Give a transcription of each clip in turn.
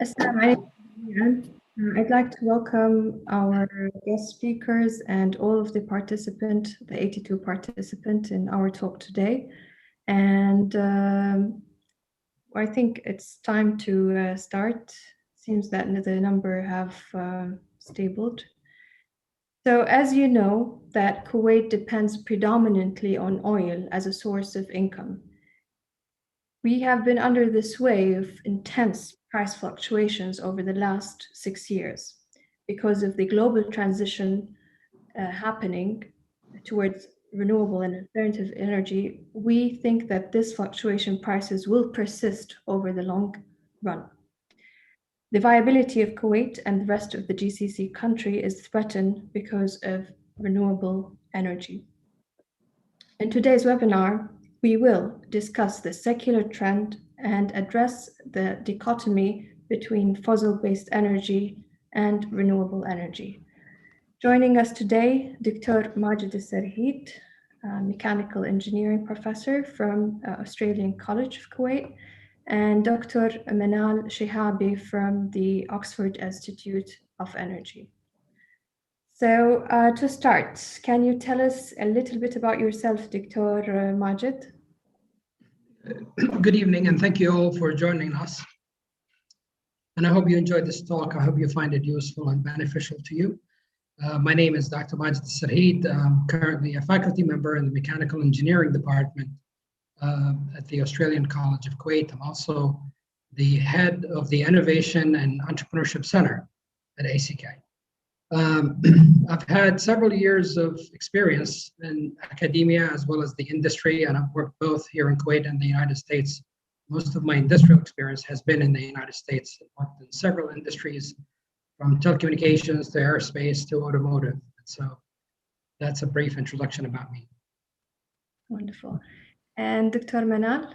Assalamu alaikum, everyone. I'd like to welcome our guest speakers and all of the 82 participants in our talk today. And I think it's time to start. Seems that the number have stabled. So as you know, that Kuwait depends predominantly on oil as a source of income. We have been under the sway of intense price fluctuations over the last 6 years because of the global transition happening towards renewable and alternative energy. We think that this fluctuation prices will persist over the long run. The viability of Kuwait and the rest of the GCC country is threatened because of renewable energy. In today's webinar, we will discuss the secular trend and address the dichotomy between fossil-based energy and renewable energy. Joining us today, Dr. Majid Sarhid, mechanical engineering professor from Australian College of Kuwait, and Dr. Manal Shihabi from the Oxford Institute of Energy. So to start, can you tell us a little bit about yourself, Dr. Majid? Good evening, and thank you all for joining us. And I hope you enjoyed this talk. I hope you find it useful and beneficial to you. My name is Dr. Majid Sarhid. I'm currently a faculty member in the Mechanical Engineering Department at the Australian College of Kuwait. I'm also the head of the Innovation and Entrepreneurship Center at ACK. I've had several years of experience in academia as well as the industry, and I've worked both here in Kuwait and the United States. Most of my industrial experience has been in the United States. I've worked in several industries, from telecommunications to aerospace to automotive. So that's a brief introduction about me. Wonderful. And Dr. Manal?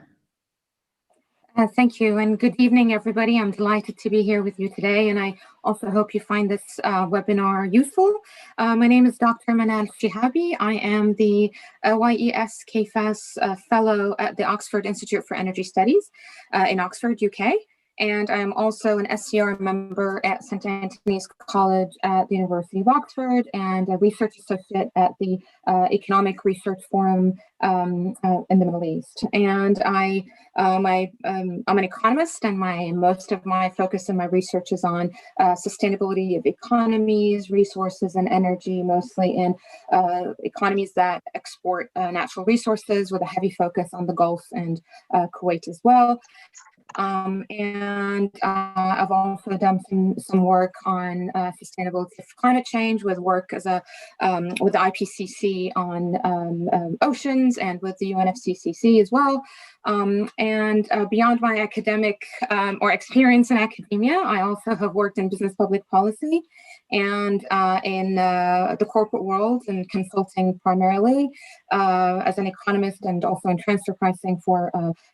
Thank you, and good evening, everybody. I'm delighted to be here with you today, and I also hope you find this webinar useful. My name is Dr. Manal Shihabi. I am the YES KFAS Fellow at the Oxford Institute for Energy Studies in Oxford, UK. And I'm also an SCR member at St. Antony's College at the University of Oxford and a research associate at the Economic Research Forum in the Middle East. And I'm an economist, and most of my focus in my research is on sustainability of economies, resources, and energy, mostly in economies that export natural resources, with a heavy focus on the Gulf and Kuwait as well. And I've also done some work on sustainability of climate change, with work as with the IPCC on oceans, and with the UNFCCC as well. And beyond my academic or experience in academia, I also have worked in business public policy and in the corporate world, and consulting primarily as an economist, and also in transfer pricing for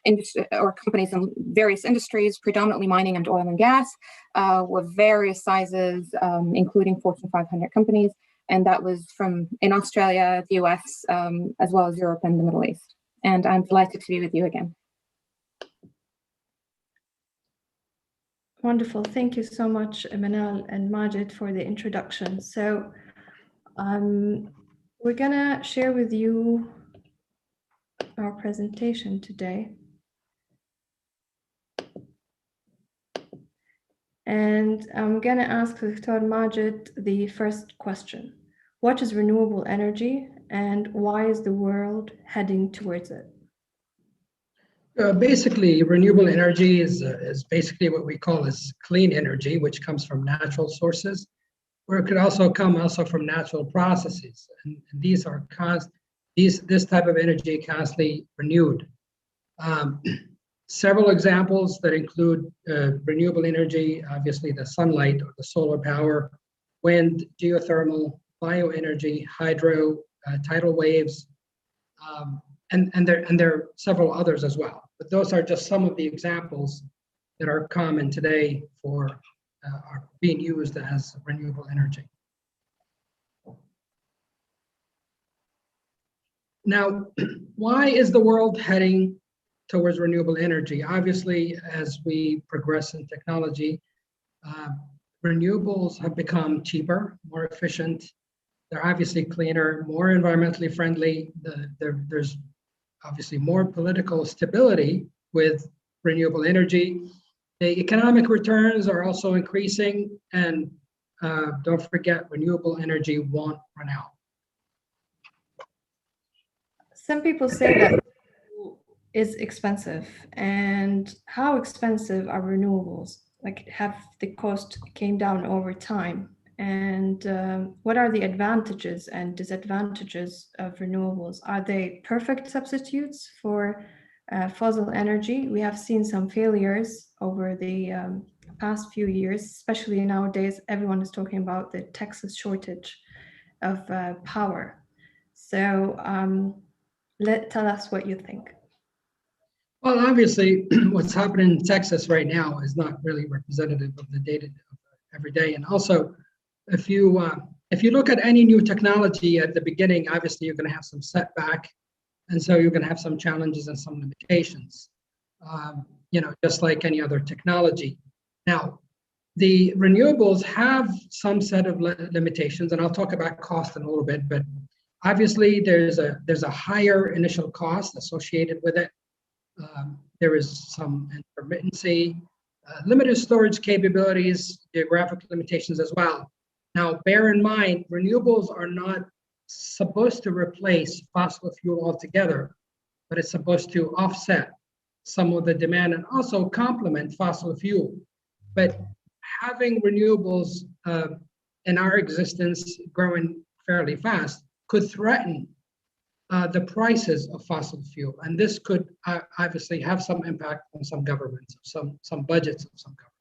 industry or companies in various industries, predominantly mining and oil and gas, with various sizes, including Fortune 500 companies. And that was in Australia, the US, as well as Europe and the Middle East. And I'm delighted to be with you again. Wonderful. Thank you so much, Manal and Majid, for the introduction. So we're going to share with you our presentation today. And I'm going to ask Dr. Majid the first question. What is renewable energy, and why is the world heading towards it? Basically, renewable energy is basically what we call as clean energy, which comes from natural sources, or it could also come from natural processes. And these are this type of energy constantly renewed. Several examples that include renewable energy, obviously the sunlight or the solar power, wind, geothermal, bioenergy, hydro, tidal waves, and there are several others as well. But those are just some of the examples that are common today are being used as renewable energy. Now, why is the world heading towards renewable energy? Obviously, as we progress in technology, Renewables have become cheaper, more efficient. They're obviously cleaner, more environmentally friendly. There's obviously more political stability with renewable energy. The economic returns are also increasing, and don't forget, renewable energy won't run out. Some people say that is expensive, and how expensive are renewables? Like, have the cost came down over time? And what are the advantages and disadvantages of renewables? Are they perfect substitutes for fossil energy? We have seen some failures over the past few years, especially nowadays. Everyone is talking about the Texas shortage of power. So tell us what you think. Well, obviously, what's happening in Texas right now is not really representative of the data of every day. And also, if you look at any new technology at the beginning, obviously you're going to have some setback, and so you're going to have some challenges and some limitations. Just like any other technology. Now, the renewables have some set of limitations, and I'll talk about cost in a little bit. But obviously, there's a higher initial cost associated with it. There is some intermittency, limited storage capabilities, geographic limitations as well. Now, bear in mind, renewables are not supposed to replace fossil fuel altogether, but it's supposed to offset some of the demand and also complement fossil fuel. But having renewables in our existence growing fairly fast could threaten the prices of fossil fuel. And this could obviously have some impact on some governments, some budgets of some governments.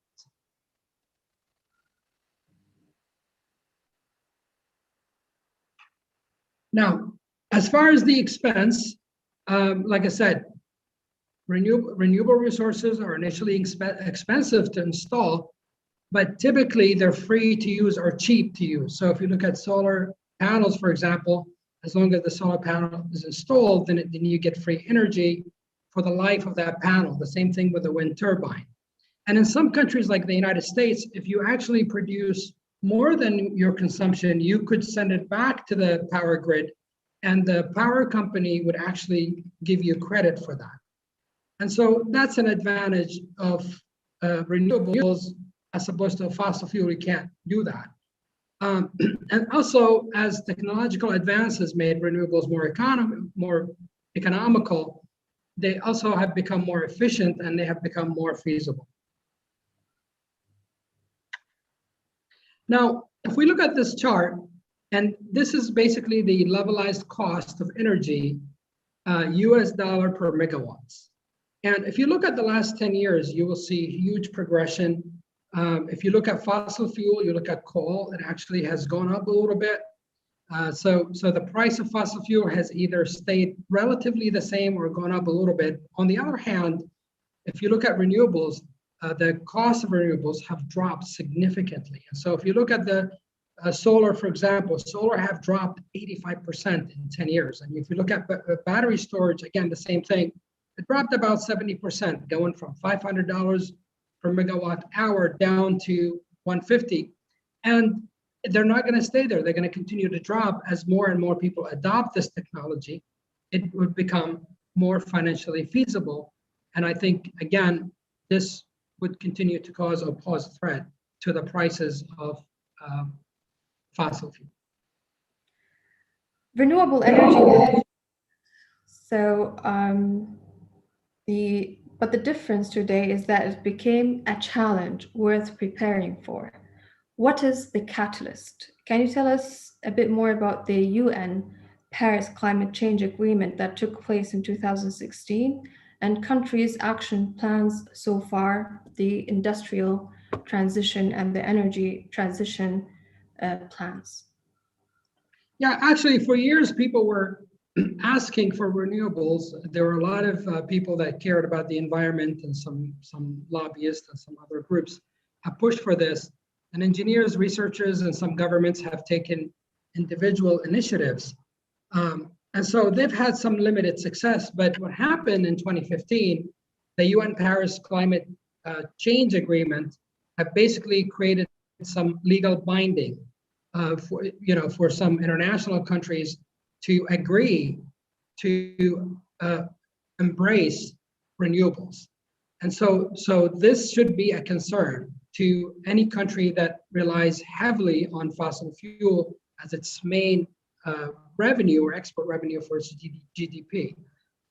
Now, as far as the expense, like I said, renewable resources are initially expensive to install, but typically they're free to use or cheap to use. So if you look at solar panels, for example, as long as the solar panel is installed, then you get free energy for the life of that panel. The same thing with the wind turbine. And in some countries like the United States, if you actually produce more than your consumption, you could send it back to the power grid, and the power company would actually give you credit for that. And so that's an advantage of renewables as opposed to fossil fuel. You can't do that. And also, as technological advances made renewables more economical, they also have become more efficient and they have become more feasible. Now, if we look at this chart, and this is basically the levelized cost of energy, US dollar per megawatts. And if you look at the last 10 years, you will see huge progression. If you look at fossil fuel, you look at coal, it actually has gone up a little bit. So the price of fossil fuel has either stayed relatively the same or gone up a little bit. On the other hand, if you look at renewables, the cost of renewables have dropped significantly. And so if you look at the solar, for example, solar have dropped 85% in 10 years. And if you look at battery storage, again, the same thing, it dropped about 70%, going from $500 per megawatt hour down to $150. And they're not going to stay there. They're going to continue to drop as more and more people adopt this technology. It would become more financially feasible. And I think, again, this would continue to pose a threat to the prices of fossil fuel. Renewable energy. So but the difference today is that it became a challenge worth preparing for. What is the catalyst? Can you tell us a bit more about the UN Paris Climate Change Agreement that took place in 2016 and countries' action plans so far, the industrial transition and the energy transition plans? Yeah, actually, for years, people were asking for renewables. There were a lot of people that cared about the environment, and some lobbyists and some other groups have pushed for this. And engineers, researchers, and some governments have taken individual initiatives. And so they've had some limited success. But what happened in 2015, the UN Paris Climate Change Agreement have basically created some legal binding for some international countries to agree to embrace renewables. And so this should be a concern to any country that relies heavily on fossil fuel as its main revenue or export revenue for its GDP.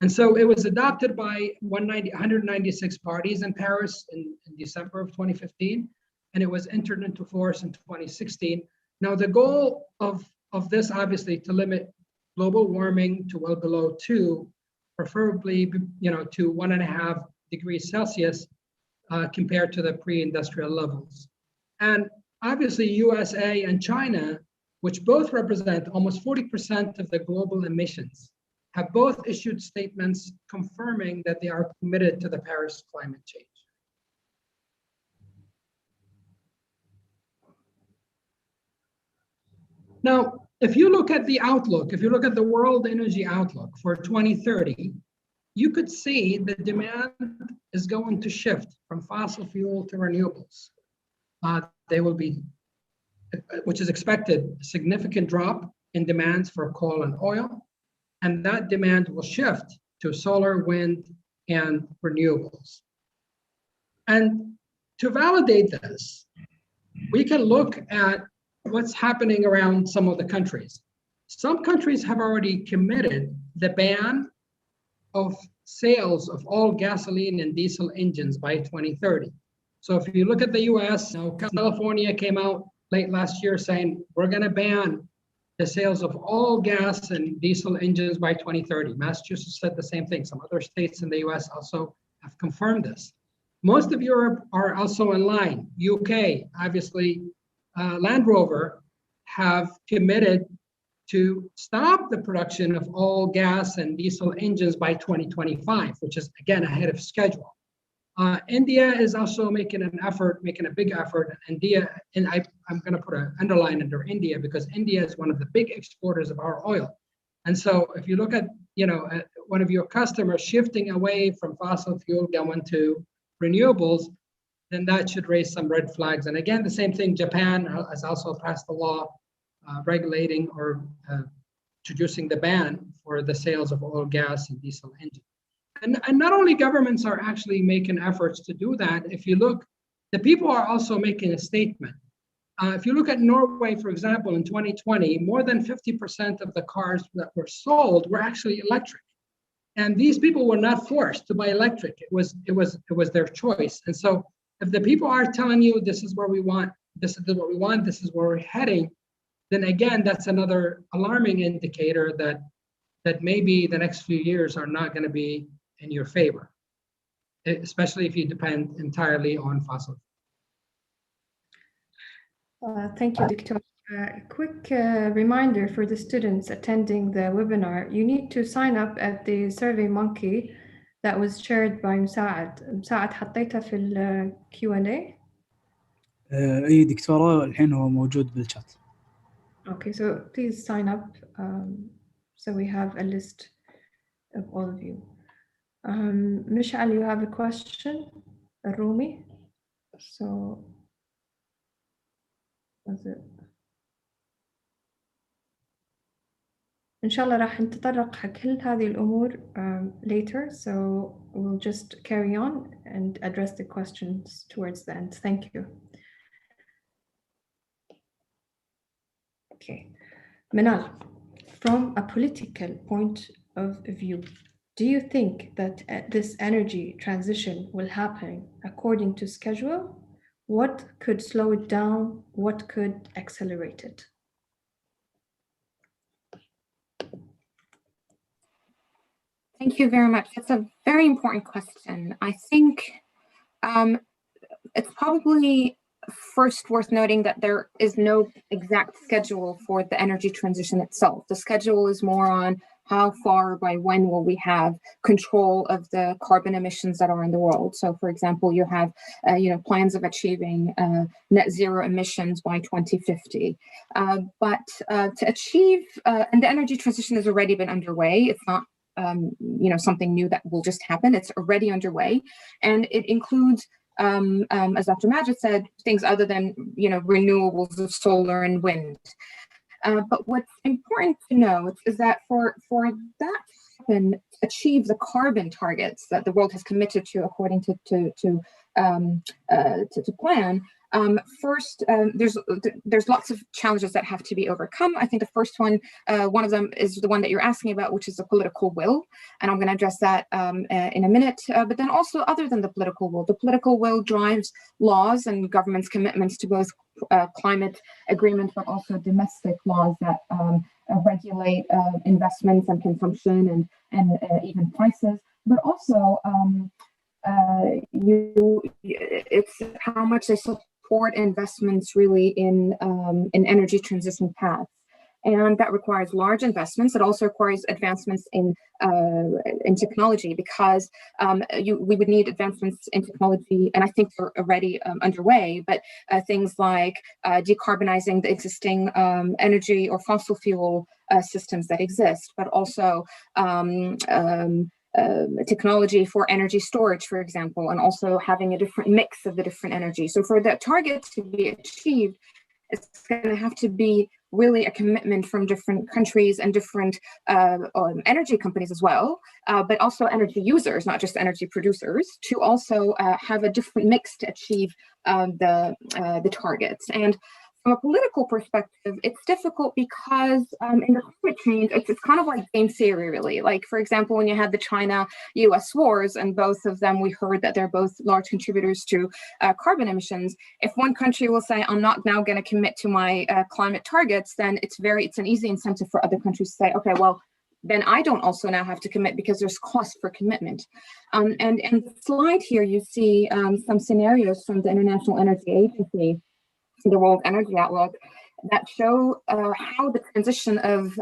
And so it was adopted by 196 parties in Paris in December of 2015, and it was entered into force in 2016. Now, the goal of this, obviously, to limit global warming to well below 2, preferably to 1.5 degrees Celsius compared to the pre-industrial levels. And obviously, USA and China, which both represent almost 40% of the global emissions, have both issued statements confirming that they are committed to the Paris climate change. Now, if you look at the outlook, if you look at the world energy outlook for 2030, you could see the demand is going to shift from fossil fuel to renewables. They will be, which is expected, a significant drop in demands for coal and oil. And that demand will shift to solar, wind, and renewables. And to validate this, we can look at what's happening around some of the countries. Some countries have already committed the ban of sales of all gasoline and diesel engines by 2030. So if you look at the US, California came out late last year saying, we're gonna ban the sales of all gas and diesel engines by 2030. Massachusetts said the same thing. Some other states in the US also have confirmed this. Most of Europe are also in line. UK, obviously, Land Rover have committed to stop the production of all gas and diesel engines by 2025, which is, again, ahead of schedule. India is also making a big effort. India, and I'm going to put an underline under India because India is one of the big exporters of our oil. And so if you look at, one of your customers shifting away from fossil fuel going to renewables, then that should raise some red flags. And again, the same thing, Japan has also passed a law regulating or introducing the ban for the sales of oil, gas, and diesel engines. And not only governments are actually making efforts to do that, if you look, the people are also making a statement. If you look at Norway, for example, in 2020, more than 50% of the cars that were sold were actually electric. And these people were not forced to buy electric. It was their choice. And so if the people are telling you this is where we want, this is what we want, this is where we're heading, then again, that's another alarming indicator that maybe the next few years are not going to be in your favor, especially if you depend entirely on fossil. Thank you, Dr. Quick reminder for the students attending the webinar, you need to sign up at the SurveyMonkey that was shared by مساعد حطيتها في ال Q&A. اي دكتورة الحين هو موجود بالشات. Okay, so please sign up so we have a list of all of you. Mishal, you have a question? Rumi? So, was it? إن شاء الله راح نتطرق حق كل هذه الأمور later, so we'll just carry on and address the questions towards the end. Thank you. Okay, Manal, from a political point of view, do you think that this energy transition will happen according to schedule? What could slow it down? What could accelerate it? Thank you very much. That's a very important question. I think it's probably first worth noting that there is no exact schedule for the energy transition itself. The schedule is more on how far by when will we have control of the carbon emissions that are in the world. So, for example, you have plans of achieving net zero emissions by 2050. But to achieve, and the energy transition has already been underway. It's not something new that will just happen. It's already underway, and it includes as Dr. Majid said, things other than, renewables of solar and wind. But what's important to note is that for that to achieve the carbon targets that the world has committed to according to plan, first, there's lots of challenges that have to be overcome. I think the first one of them is the one that you're asking about, which is the political will, and I'm going to address that in a minute. But then also, other than the political will drives laws and governments' commitments to both climate agreements, but also domestic laws that regulate investments and consumption and even prices. But also, it's how much they support investments really in energy transition paths. And that requires large investments. It also requires advancements in technology, because we would need advancements in technology, and I think they're already underway, but things like decarbonizing the existing energy or fossil fuel systems that exist, but also technology for energy storage, for example, and also having a different mix of the different energy. So for that target to be achieved, it's going to have to be really a commitment from different countries and different energy companies as well, but also energy users, not just energy producers, to also have a different mix to achieve the targets. And from a political perspective, it's difficult because in the climate change, it's kind of like game theory, really. Like, for example, when you had the China-US wars, and both of them, we heard that they're both large contributors to carbon emissions. If one country will say, I'm not now going to commit to my climate targets, then it's an easy incentive for other countries to say, okay, well, then I don't also now have to commit, because there's cost for commitment. And the slide here, you see some scenarios from the International Energy Agency, the World Energy Outlook, that show how the transition of,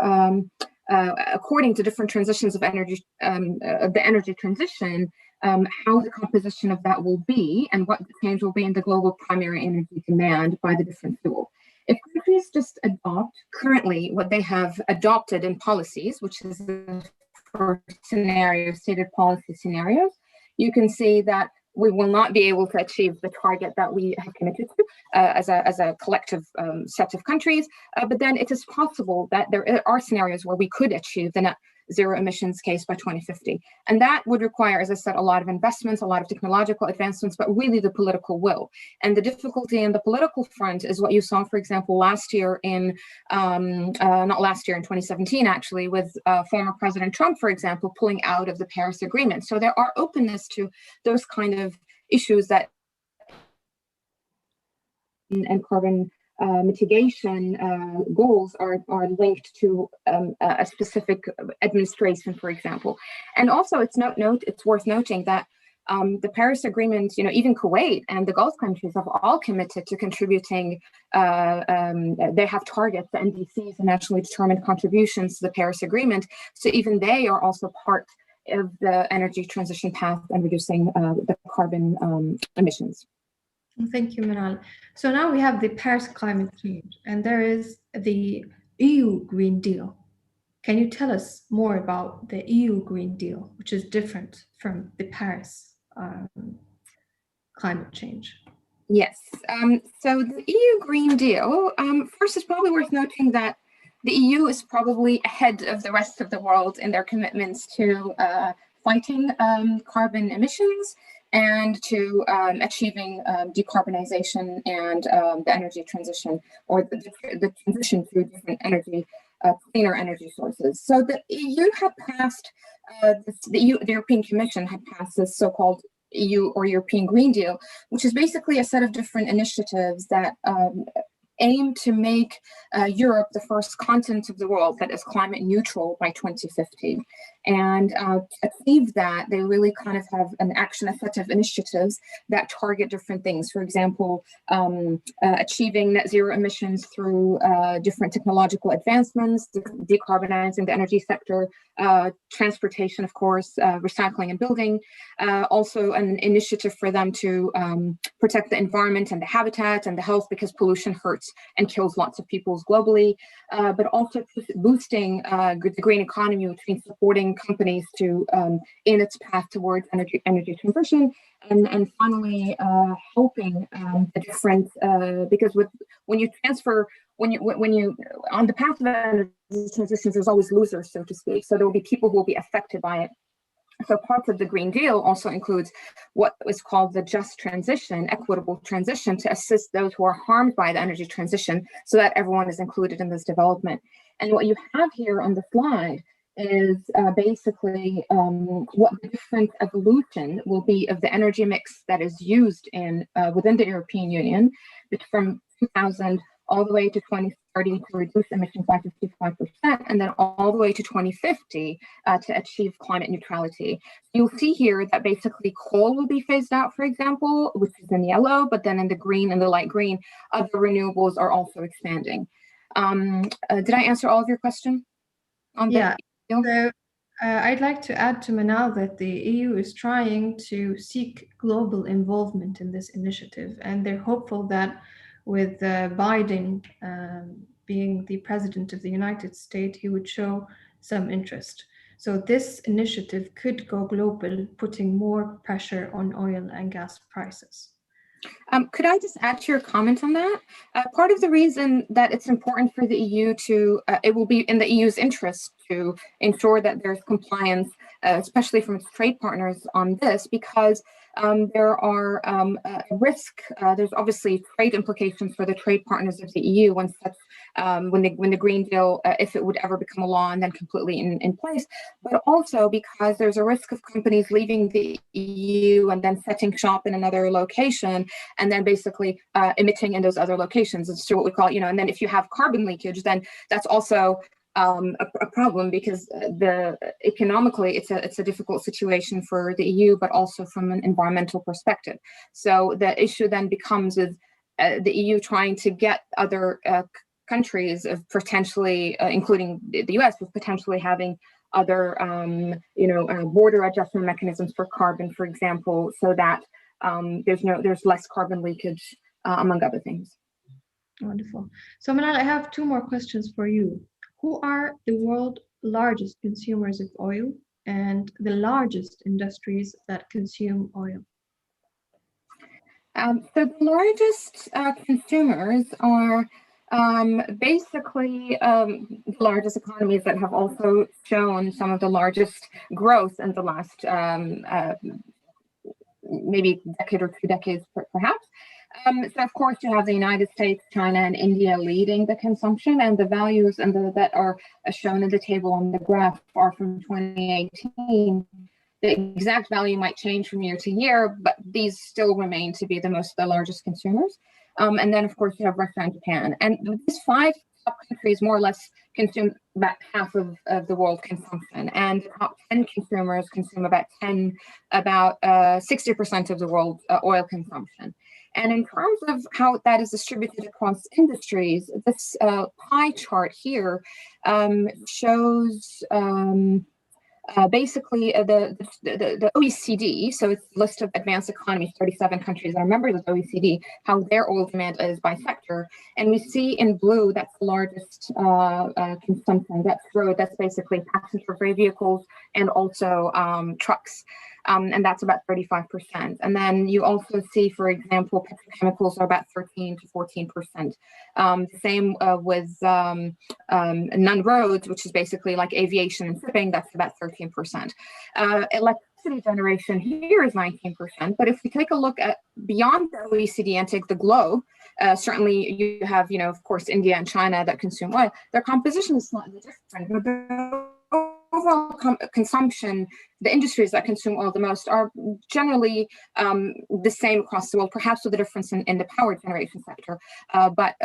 according to different transitions of energy, of the energy transition, how the composition of that will be, and what the change will be in the global primary energy demand by the different fuel. If countries just adopt currently what they have adopted in policies, which is the first scenario, stated policy scenarios, you can see that we will not be able to achieve the target that we have committed to as a collective set of countries. But then it is possible that there are scenarios where we could achieve the net zero emissions case by 2050. And that would require, as I said, a lot of investments, a lot of technological advancements, but really the political will. And the difficulty in the political front is what you saw, for example, last year in, not last year, in 2017, actually, with former President Trump, for example, pulling out of the Paris Agreement. So there are openness to those kind of issues that and carbon mitigation goals are linked to a specific administration, for example. And also, it's worth noting that the Paris Agreement, even Kuwait and the Gulf countries have all committed to contributing. They have targets, the NDCs, the nationally determined contributions to the Paris Agreement. So even they are also part of the energy transition path and reducing the carbon emissions. Thank you, Manal. So now we have the Paris climate change, and there is the EU Green Deal. Can you tell us more about the EU Green Deal, which is different from the Paris climate change? Yes. So the EU Green Deal, first, it's probably worth noting that the EU is probably ahead of the rest of the world in their commitments to fighting carbon emissions and to achieving decarbonization and the energy transition, or the transition through different energy, cleaner energy sources. So the EU had passed, the European Commission had passed this so-called EU or European Green Deal, which is basically a set of different initiatives that aim to make Europe the first continent of the world that is climate neutral by 2050. And to achieve that, they really kind of have a set of initiatives that target different things. For example, achieving net zero emissions through different technological advancements, decarbonizing the energy sector, transportation, of course, recycling and building. Also an initiative for them to protect the environment and the habitat and the health, because pollution hurts hurts and kills lots of people globally, but also boosting the green economy, which means supporting companies to in its path towards energy transition, and finally helping the different because when you transfer. When you on the path of energy transitions, there's always losers, so to speak. So there will be people who will be affected by it. So part of the Green Deal also includes what is called the just transition, equitable transition, to assist those who are harmed by the energy transition so that everyone is included in this development. And what you have here on the slide is basically what the different evolution will be of the energy mix that is used in within the European Union from 2000 all the way to 2030 to reduce emissions by 55%, and then all the way to 2050 to achieve climate neutrality. You'll see here that basically coal will be phased out, for example, which is in yellow, but then in the green and the light green, other renewables are also expanding. Did I answer all of your question? Yeah, so I'd like to add to Manal that the EU is trying to seek global involvement in this initiative, and they're hopeful that with Biden being the president of the United States, he would show some interest. So this initiative could go global, putting more pressure on oil and gas prices. Could I just add to your comment on that? Part of the reason that it's important for the EU to, it will be in the EU's interest to ensure that there's compliance, especially from its trade partners on this, because there are there's obviously trade implications for the trade partners of the EU when the Green Deal, if it would ever become a law and then completely in place, but also because there's a risk of companies leaving the EU and then setting shop in another location and then basically emitting in those other locations. It's what we call, and then if you have carbon leakage, then that's also a problem, because economically it's a difficult situation for the EU, but also from an environmental perspective. So the issue then becomes with the EU trying to get other countries of potentially, including the US, with potentially having other, border adjustment mechanisms for carbon, for example, so that there's less carbon leakage, among other things. Wonderful. So Manal, I have two more questions for you. Who are the world's largest consumers of oil and the largest industries that consume oil? So the largest consumers are basically the largest economies that have also shown some of the largest growth in the last maybe decade or 2 decades, perhaps. So of course you have the United States, China, and India leading the consumption, and the values that are shown in the table on the graph are from 2018. The exact value might change from year to year, but these still remain to be the largest consumers. And then of course you have Russia and Japan, and these 5 top countries more or less consume about half of the world consumption, and the top 10 consumers consume about 60% of the world oil consumption. And in terms of how that is distributed across industries, this pie chart here shows basically the OECD, so it's a list of advanced economies, 37 countries that are members of the OECD, how their oil demand is by sector. And we see in blue, that's the largest consumption. That's road, that's basically passenger vehicles and also trucks. And that's about 35%. And then you also see, for example, petrochemicals are about 13 to 14%. The same with non-roads, which is basically like aviation and shipping, that's about 13%. Electricity generation here is 19%. But if we take a look at beyond the OECD and take the globe, certainly you have, of course, India and China that consume oil. Their composition is slightly different. Overall consumption, the industries that consume oil the most are generally the same across the world, perhaps with a difference in the power generation sector. But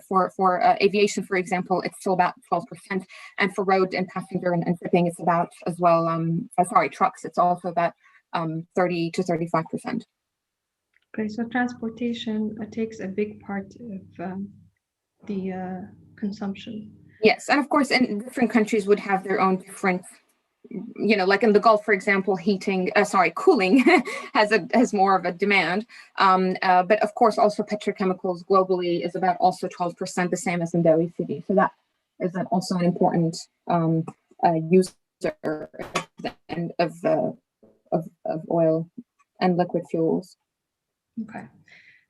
for aviation, for example, it's still about 12%. And for road and passenger and shipping, it's about as well, trucks, it's also about 30 to 35%. Okay, so transportation takes a big part of the consumption. Yes, and of course, and different countries would have their own different like in the Gulf, for example, cooling has more of a demand. But of course, also petrochemicals globally is about also 12%, the same as in the OECD. So that is also an important user of oil and liquid fuels. Okay.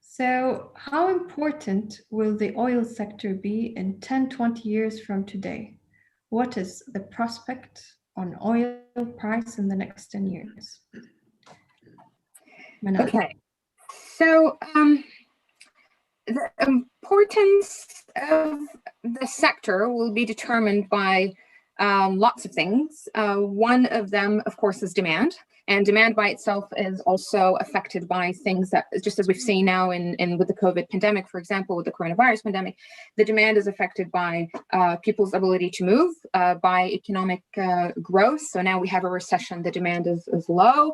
So how important will the oil sector be in 10, 20 years from today? What is the prospect on oil price in the next 10 years? Manal. Okay, so the importance of the sector will be determined by lots of things. One of them, of course, is demand. And demand by itself is also affected by things that, just as we've seen now with the COVID pandemic, for example, with the coronavirus pandemic, the demand is affected by people's ability to move, by economic growth. So now we have a recession, the demand is low,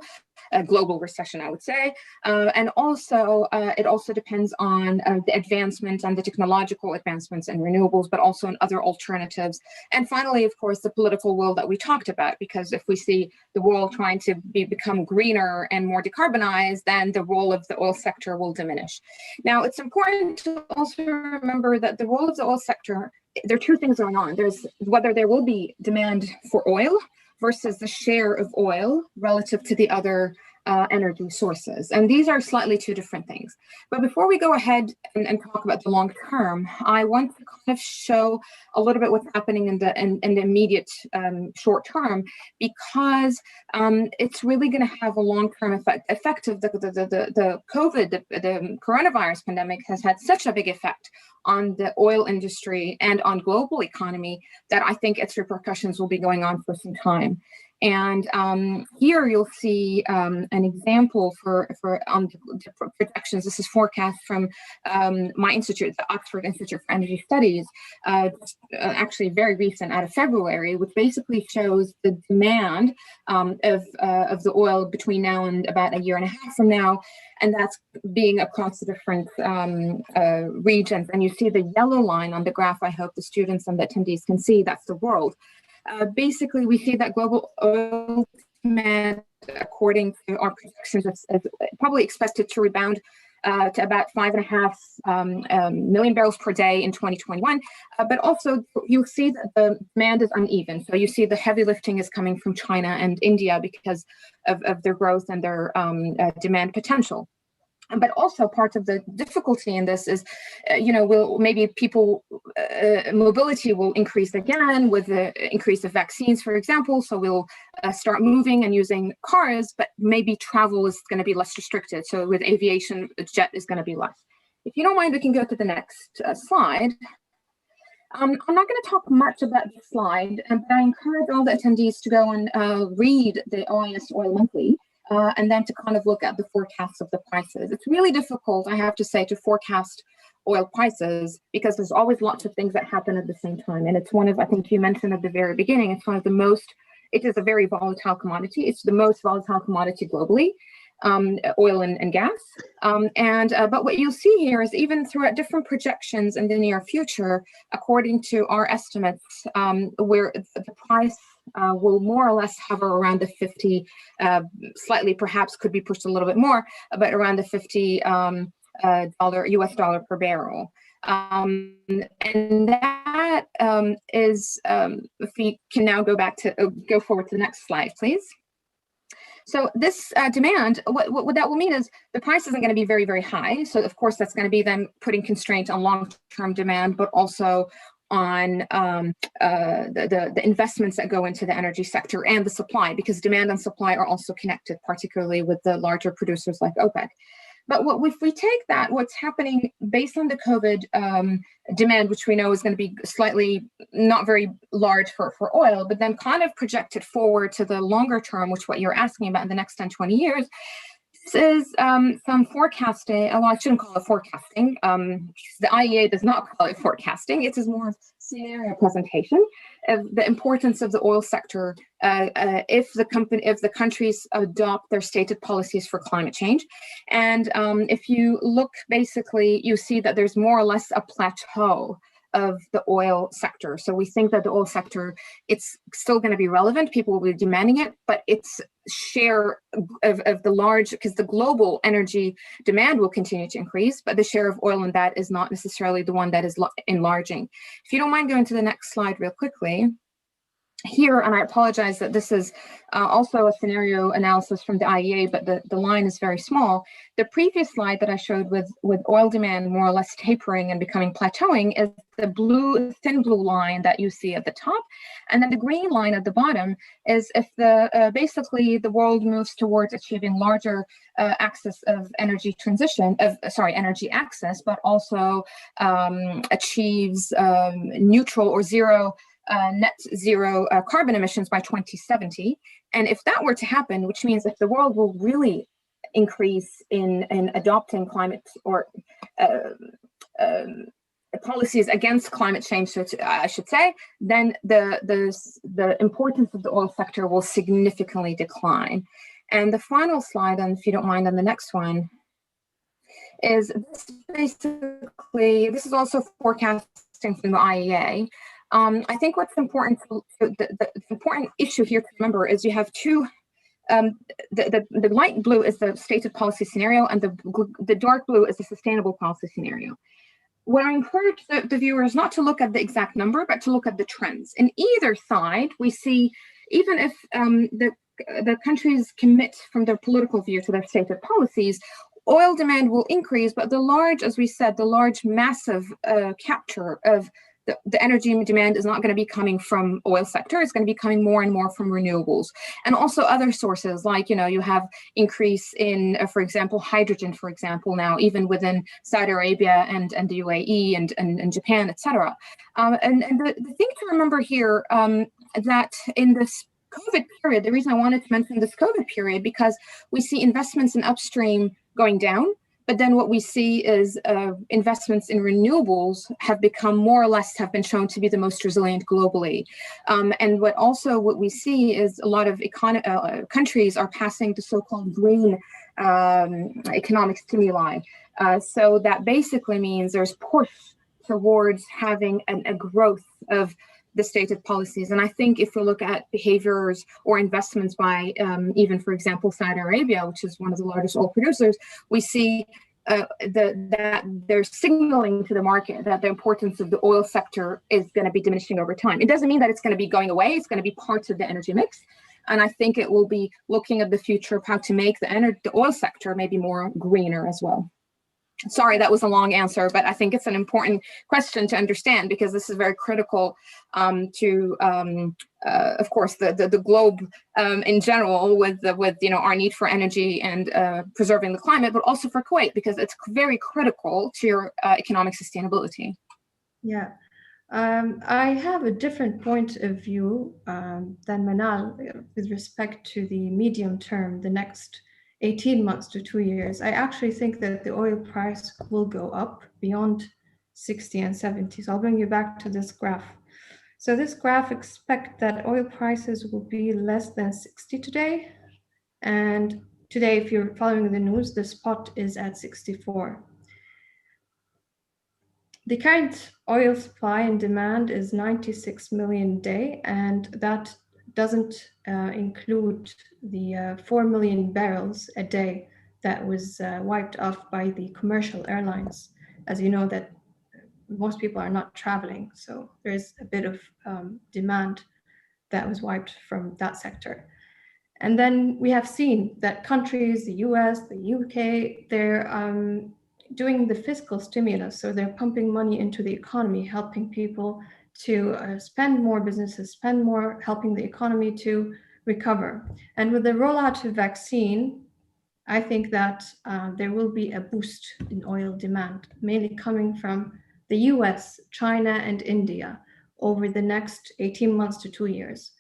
a global recession, I would say. And also, it also depends on the advancement and the technological advancements in renewables, but also in other alternatives. And finally, of course, the political will that we talked about, because if we see the world trying to become greener and more decarbonized, then the role of the oil sector will diminish. Now, it's important to also remember that the role of the oil sector, there are two things going on. There's whether there will be demand for oil versus the share of oil relative to the other energy sources. And these are slightly two different things. But before we go ahead and talk about the long term, I want to kind of show a little bit what's happening in the immediate short term, because it's really going to have a long-term effect of the COVID, the coronavirus pandemic has had such a big effect on the oil industry and on global economy that I think its repercussions will be going on for some time. And here you'll see an example for the projections. This is forecast from my institute, the Oxford Institute for Energy Studies, actually very recent, out of February, which basically shows the demand of the oil between now and about a year and a half from now. And that's being across the different regions. And you see the yellow line on the graph. I hope the students and the attendees can see that's the world. Basically, we see that global oil demand, according to our projections, is probably expected to rebound to about 5.5 million barrels per day in 2021. But also, you'll see that the demand is uneven. So you see the heavy lifting is coming from China and India because of their growth and their demand potential. But also part of the difficulty in this is, maybe people, mobility will increase again with the increase of vaccines, for example. So we'll start moving and using cars, but maybe travel is going to be less restricted. So with aviation, jet is going to be less. If you don't mind, we can go to the next slide. I'm not going to talk much about this slide, but I encourage all the attendees to go and read the OIS Oil Monthly. And then to kind of look at the forecasts of the prices. It's really difficult, I have to say, to forecast oil prices because there's always lots of things that happen at the same time. And it's one of, I think you mentioned at the very beginning, it's one of the most, it is a very volatile commodity. It's the most volatile commodity globally, oil and gas. But what you'll see here is even throughout different projections in the near future, according to our estimates, where the price will more or less hover around the 50, slightly perhaps could be pushed a little bit more, but around the $50 US dollar per barrel. And that is, if we can now go forward to the next slide, please. So this demand, what that will mean is the price isn't going to be very, very high. So of course, that's going to be then putting constraint on long-term demand, but also on the investments that go into the energy sector and the supply, because demand and supply are also connected, particularly with the larger producers like OPEC. But if we take that, what's happening based on the COVID demand, which we know is going to be slightly not very large for oil, but then kind of projected forward to the longer term, which what you're asking about in the next 10, 20 years, this is some forecasting. Well, I shouldn't call it forecasting. The IEA does not call it forecasting. It is more of scenario presentation of the importance of the oil sector if the countries adopt their stated policies for climate change. And if you look, basically, you see that there's more or less a plateau of the oil sector. So we think that the oil sector, it's still going to be relevant. People will be demanding it, but its share of the large, because the global energy demand will continue to increase, but the share of oil in that is not necessarily the one that is enlarging. If you don't mind going to the next slide real quickly. Here, and I apologize that this is also a scenario analysis from the IEA, but the line is very small. The previous slide that I showed with oil demand more or less tapering and becoming plateauing is the thin blue line that you see at the top. And then the green line at the bottom is if basically the world moves towards achieving larger access of energy access, but also achieves neutral or zero net zero carbon emissions by 2070. And if that were to happen, which means if the world will really increase in adopting climate or policies against climate change, so I should say, then the importance of the oil sector will significantly decline. And the final slide, and if you don't mind on the next one, is this is also forecasting from the IEA. I think what's important, the important issue here to remember is you have two, the light blue is the stated policy scenario and the dark blue is the sustainable policy scenario. What I encourage the viewers not to look at the exact number, but to look at the trends. In either side, we see, even if the countries commit from their political view to their stated policies, oil demand will increase, but as we said, the large massive capture of the energy demand is not going to be coming from oil sector. It's going to be coming more and more from renewables, and also other sources like, you have increase in, for example, hydrogen, for example, now even within Saudi Arabia and the UAE and Japan, etc. And the thing to remember here that in this COVID period, the reason I wanted to mention this COVID period, because we see investments in upstream going down. But then what we see is investments in renewables have been shown to be the most resilient globally. And what we see is a lot of countries are passing the so-called green economic stimuli. So that basically means there's push towards having a growth of the stated policies. And I think if we look at behaviors or investments by even, for example, Saudi Arabia, which is one of the largest oil producers, we see that they're signaling to the market that the importance of the oil sector is going to be diminishing over time. It doesn't mean that it's going to be going away. It's going to be part of the energy mix. And I think it will be looking at the future of how to make the oil sector maybe more greener as well. Sorry, that was a long answer, but I think it's an important question to understand, because this is very critical to, of course, the globe in general, with our need for energy and preserving the climate, but also for Kuwait, because it's very critical to your economic sustainability. Yeah, I have a different point of view than Manal with respect to the medium term, the next 18 months to 2 years. I actually think that the oil price will go up beyond 60 and 70. So I'll bring you back to this graph. So this graph expects that oil prices will be less than 60 today. And today, if you're following the news, the spot is at 64. The current oil supply and demand is 96 million a day, and that doesn't include the 4 million barrels a day that was wiped off by the commercial airlines. As you know, that most people are not traveling, so there's a bit of demand that was wiped from that sector. And then we have seen that countries, the US, the UK, they're doing the fiscal stimulus. So they're pumping money into the economy, helping people to spend more, businesses spend more, helping the economy to recover. And with the rollout of vaccine, I think that there will be a boost in oil demand, mainly coming from the US, China, and India over the next 18 months to 2 years.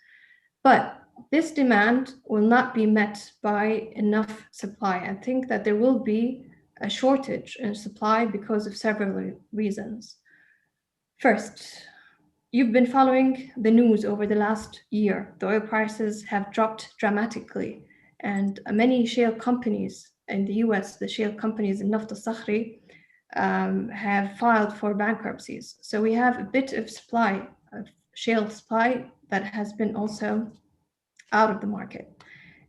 But this demand will not be met by enough supply. I think that there will be a shortage in supply because of several reasons. First, you've been following the news over the last year. The oil prices have dropped dramatically, and many shale companies in the US, the shale companies in Naft al-Sakhri, have filed for bankruptcies. So we have a bit of supply, of shale supply, that has been also out of the market.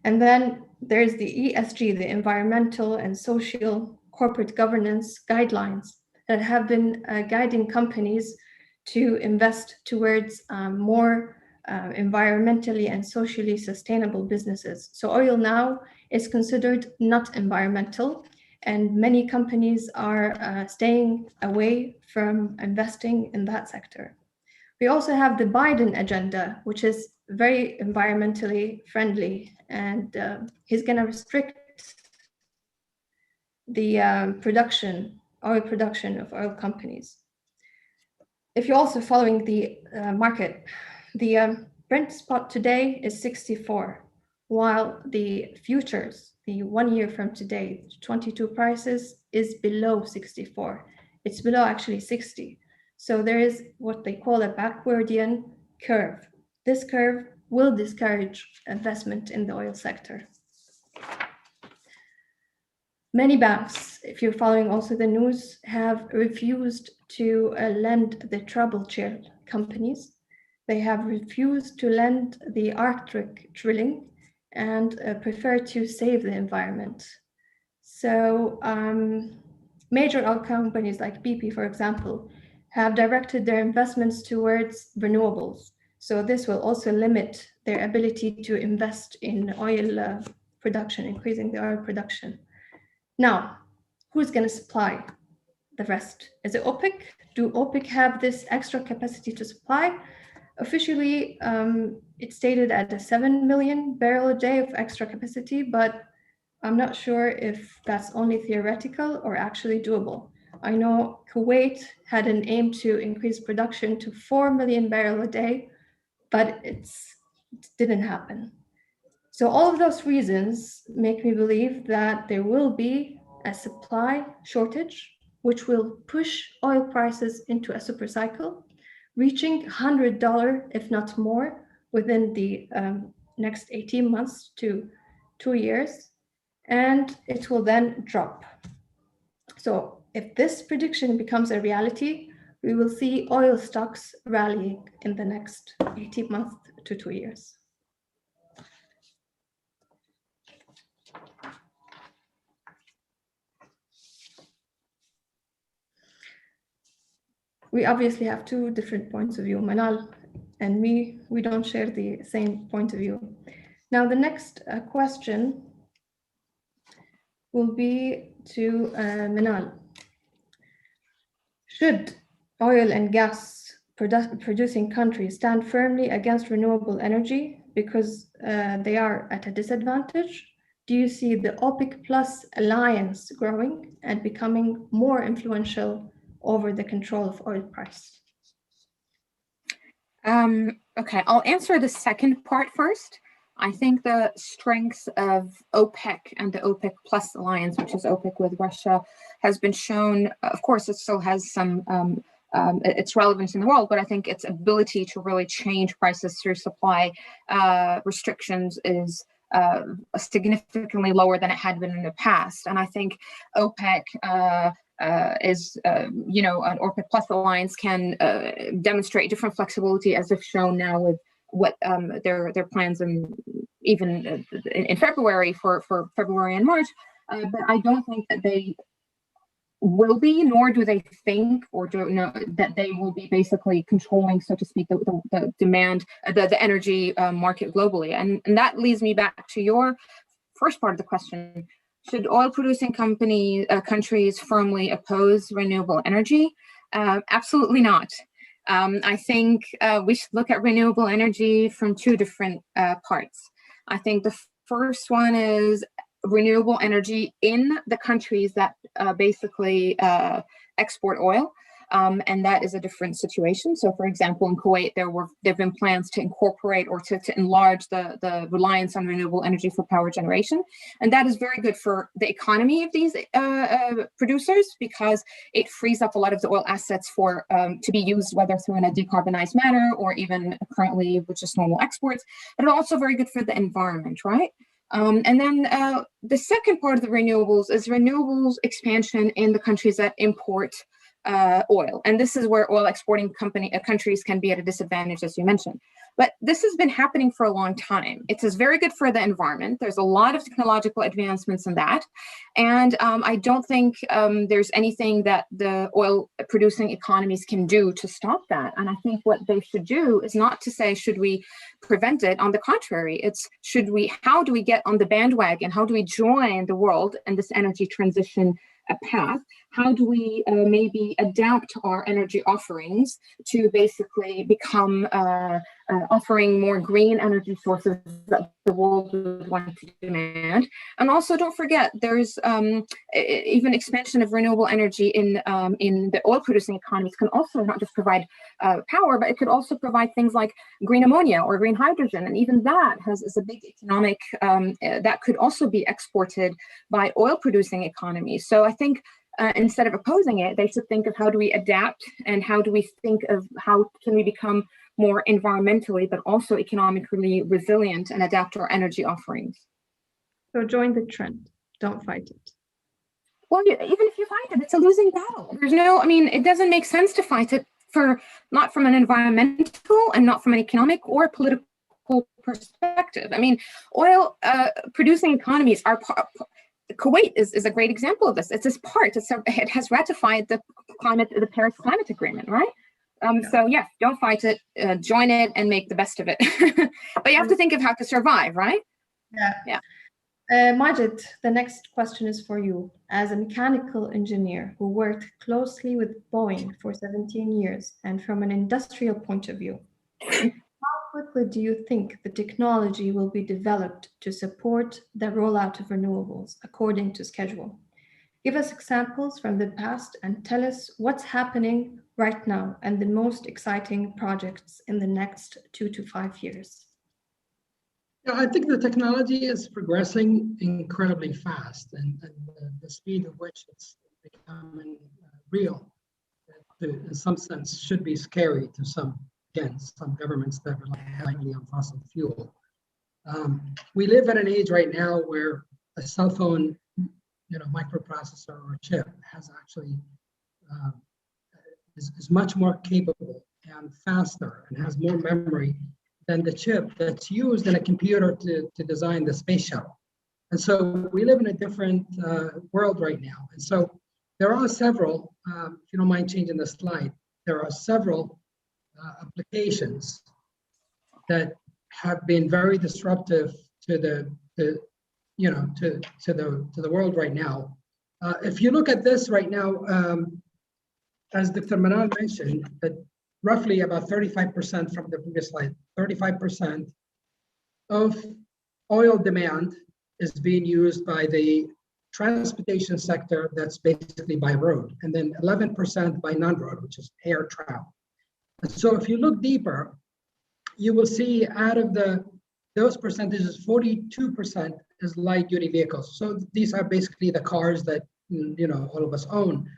And then there's the ESG, the environmental and social corporate governance guidelines that have been guiding companies to invest towards more environmentally and socially sustainable businesses. So oil now is considered not environmental, and many companies are staying away from investing in that sector. We also have the Biden agenda, which is very environmentally friendly, and he's going to restrict the oil production of oil companies. If you're also following the market, the Brent spot today is 64, while the futures, the 1 year from today, 22 prices, is below 64. It's below actually 60. So there is what they call a backwardian curve. This curve will discourage investment in the oil sector. Many banks, if you're following also the news, have refused to lend the troubled shale companies. They have refused to lend the Arctic drilling and prefer to save the environment. So major oil companies like BP, for example, have directed their investments towards renewables. So this will also limit their ability to invest in oil production, increasing the oil production. Now, who's going to supply the rest? Is it OPEC? Do OPEC have this extra capacity to supply? Officially, it's stated at a 7 million barrel a day of extra capacity, but I'm not sure if that's only theoretical or actually doable. I know Kuwait had an aim to increase production to 4 million barrel a day, but it didn't happen. So all of those reasons make me believe that there will be a supply shortage, which will push oil prices into a super cycle, reaching $100, if not more, within the next 18 months to 2 years, and it will then drop. So if this prediction becomes a reality, we will see oil stocks rallying in the next 18 months to 2 years. We obviously have two different points of view. Manal and me, we don't share the same point of view. Now, the next question will be to Manal. Should oil and gas producing countries stand firmly against renewable energy because they are at a disadvantage? Do you see the OPEC Plus alliance growing and becoming more influential over the control of oil price? Okay, I'll answer the second part first. I think the strengths of OPEC and the OPEC Plus alliance, which is OPEC with Russia, has been shown. Of course, it still has some its relevance in the world, but I think its ability to really change prices through supply restrictions is significantly lower than it had been in the past. And I think OPEC is, you know, an OPEC Plus alliance can demonstrate different flexibility, as they've shown now with what their plans even in February for February and March. But I don't think that they will be, nor do they think or do know that they will be basically controlling, so to speak, the demand, the energy market globally. And that leads me back to your first part of the question. Should oil-producing countries firmly oppose renewable energy? Absolutely not. I think we should look at renewable energy from two different parts. I think the first one is renewable energy in the countries that basically export oil. And that is a different situation. So, for example, in Kuwait, there have been plans to incorporate or to enlarge the reliance on renewable energy for power generation. And that is very good for the economy of these producers, because it frees up a lot of the oil assets for to be used, whether through in a decarbonized manner or even currently with just normal exports. But also very good for the environment, right? And then the second part of the renewables is renewables expansion in the countries that import oil. And this is where oil exporting countries can be at a disadvantage, as you mentioned. But this has been happening for a long time. It is very good for the environment. There's a lot of technological advancements in that. And I don't think there's anything that the oil producing economies can do to stop that. And I think what they should do is not to say, should we prevent it? On the contrary, it's how do we get on the bandwagon? How do we join the world in this energy transition path? How do we maybe adapt our energy offerings to basically become offering more green energy sources that the world would want to demand? And also, don't forget, there's even expansion of renewable energy in the oil-producing economies can also not just provide power, but it could also provide things like green ammonia or green hydrogen, and even that is a big economic that could also be exported by oil-producing economies. So I think instead of opposing it, they should think of how do we adapt and how do we think of how can we become more environmentally, but also economically resilient and adapt our energy offerings. So join the trend, don't fight it. Well, even if you fight it, it's a losing battle. It doesn't make sense to fight it not from an environmental and not from an economic or political perspective. Oil producing economies are Kuwait is a great example of this. It's this part. It has ratified the Paris Climate Agreement, right? So yes, don't fight it, join it, and make the best of it. But you have to think of how to survive, right? Yeah. Majid, the next question is for you. As a mechanical engineer who worked closely with Boeing for 17 years, and from an industrial point of view, how quickly do you think the technology will be developed to support the rollout of renewables according to schedule? Give us examples from the past and tell us what's happening right now and the most exciting projects in the next 2 to 5 years. Yeah, I think the technology is progressing incredibly fast, and the speed at which it's becoming real, in some sense, should be scary to some governments that rely heavily on fossil fuel. We live at an age right now where a cell phone, microprocessor or chip has actually is much more capable and faster and has more memory than the chip that's used in a computer to design the space shuttle. And so we live in a different world right now. And so there are several, if you don't mind changing the slide, there are several applications that have been very disruptive to the world right now. If you look at this right now, as Dr. Manal mentioned, that roughly about 35% from the previous slide, 35% of oil demand is being used by the transportation sector, that's basically by road, and then 11% by non-road, which is air travel. And so if you look deeper, you will see out of those percentages, 42% is light duty vehicles. So these are basically the cars that all of us own.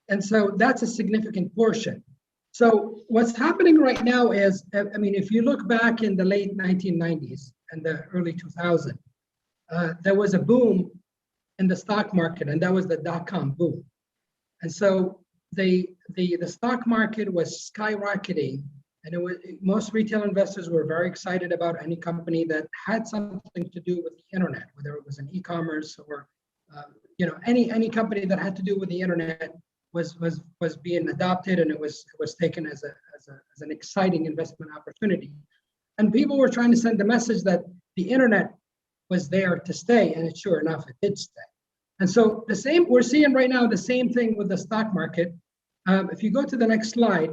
And so that's a significant portion. So what's happening right now is, if you look back in the late 1990s and the early 2000s, there was a boom in the stock market, and that was the dot-com boom. And so the stock market was skyrocketing, and most retail investors were very excited about any company that had something to do with the internet, whether it was an e-commerce or any company that had to do with the internet was being adopted, and it was taken as an exciting investment opportunity. And people were trying to send the message that the internet was there to stay, and sure enough, it did stay. And so we're seeing right now the same thing with the stock market. If you go to the next slide,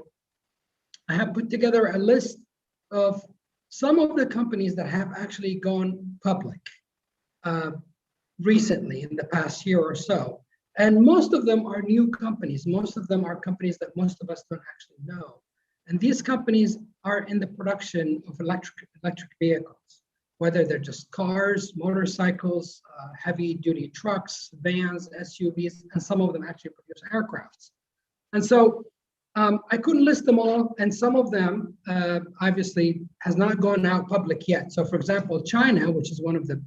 I have put together a list of some of the companies that have actually gone public recently in the past year or so. And most of them are new companies. Most of them are companies that most of us don't actually know. And these companies are in the production of electric vehicles, whether they're just cars, motorcycles, heavy-duty trucks, vans, SUVs, and some of them actually produce aircrafts. And so I couldn't list them all, and some of them obviously has not gone out public yet. So for example, China, which is one of the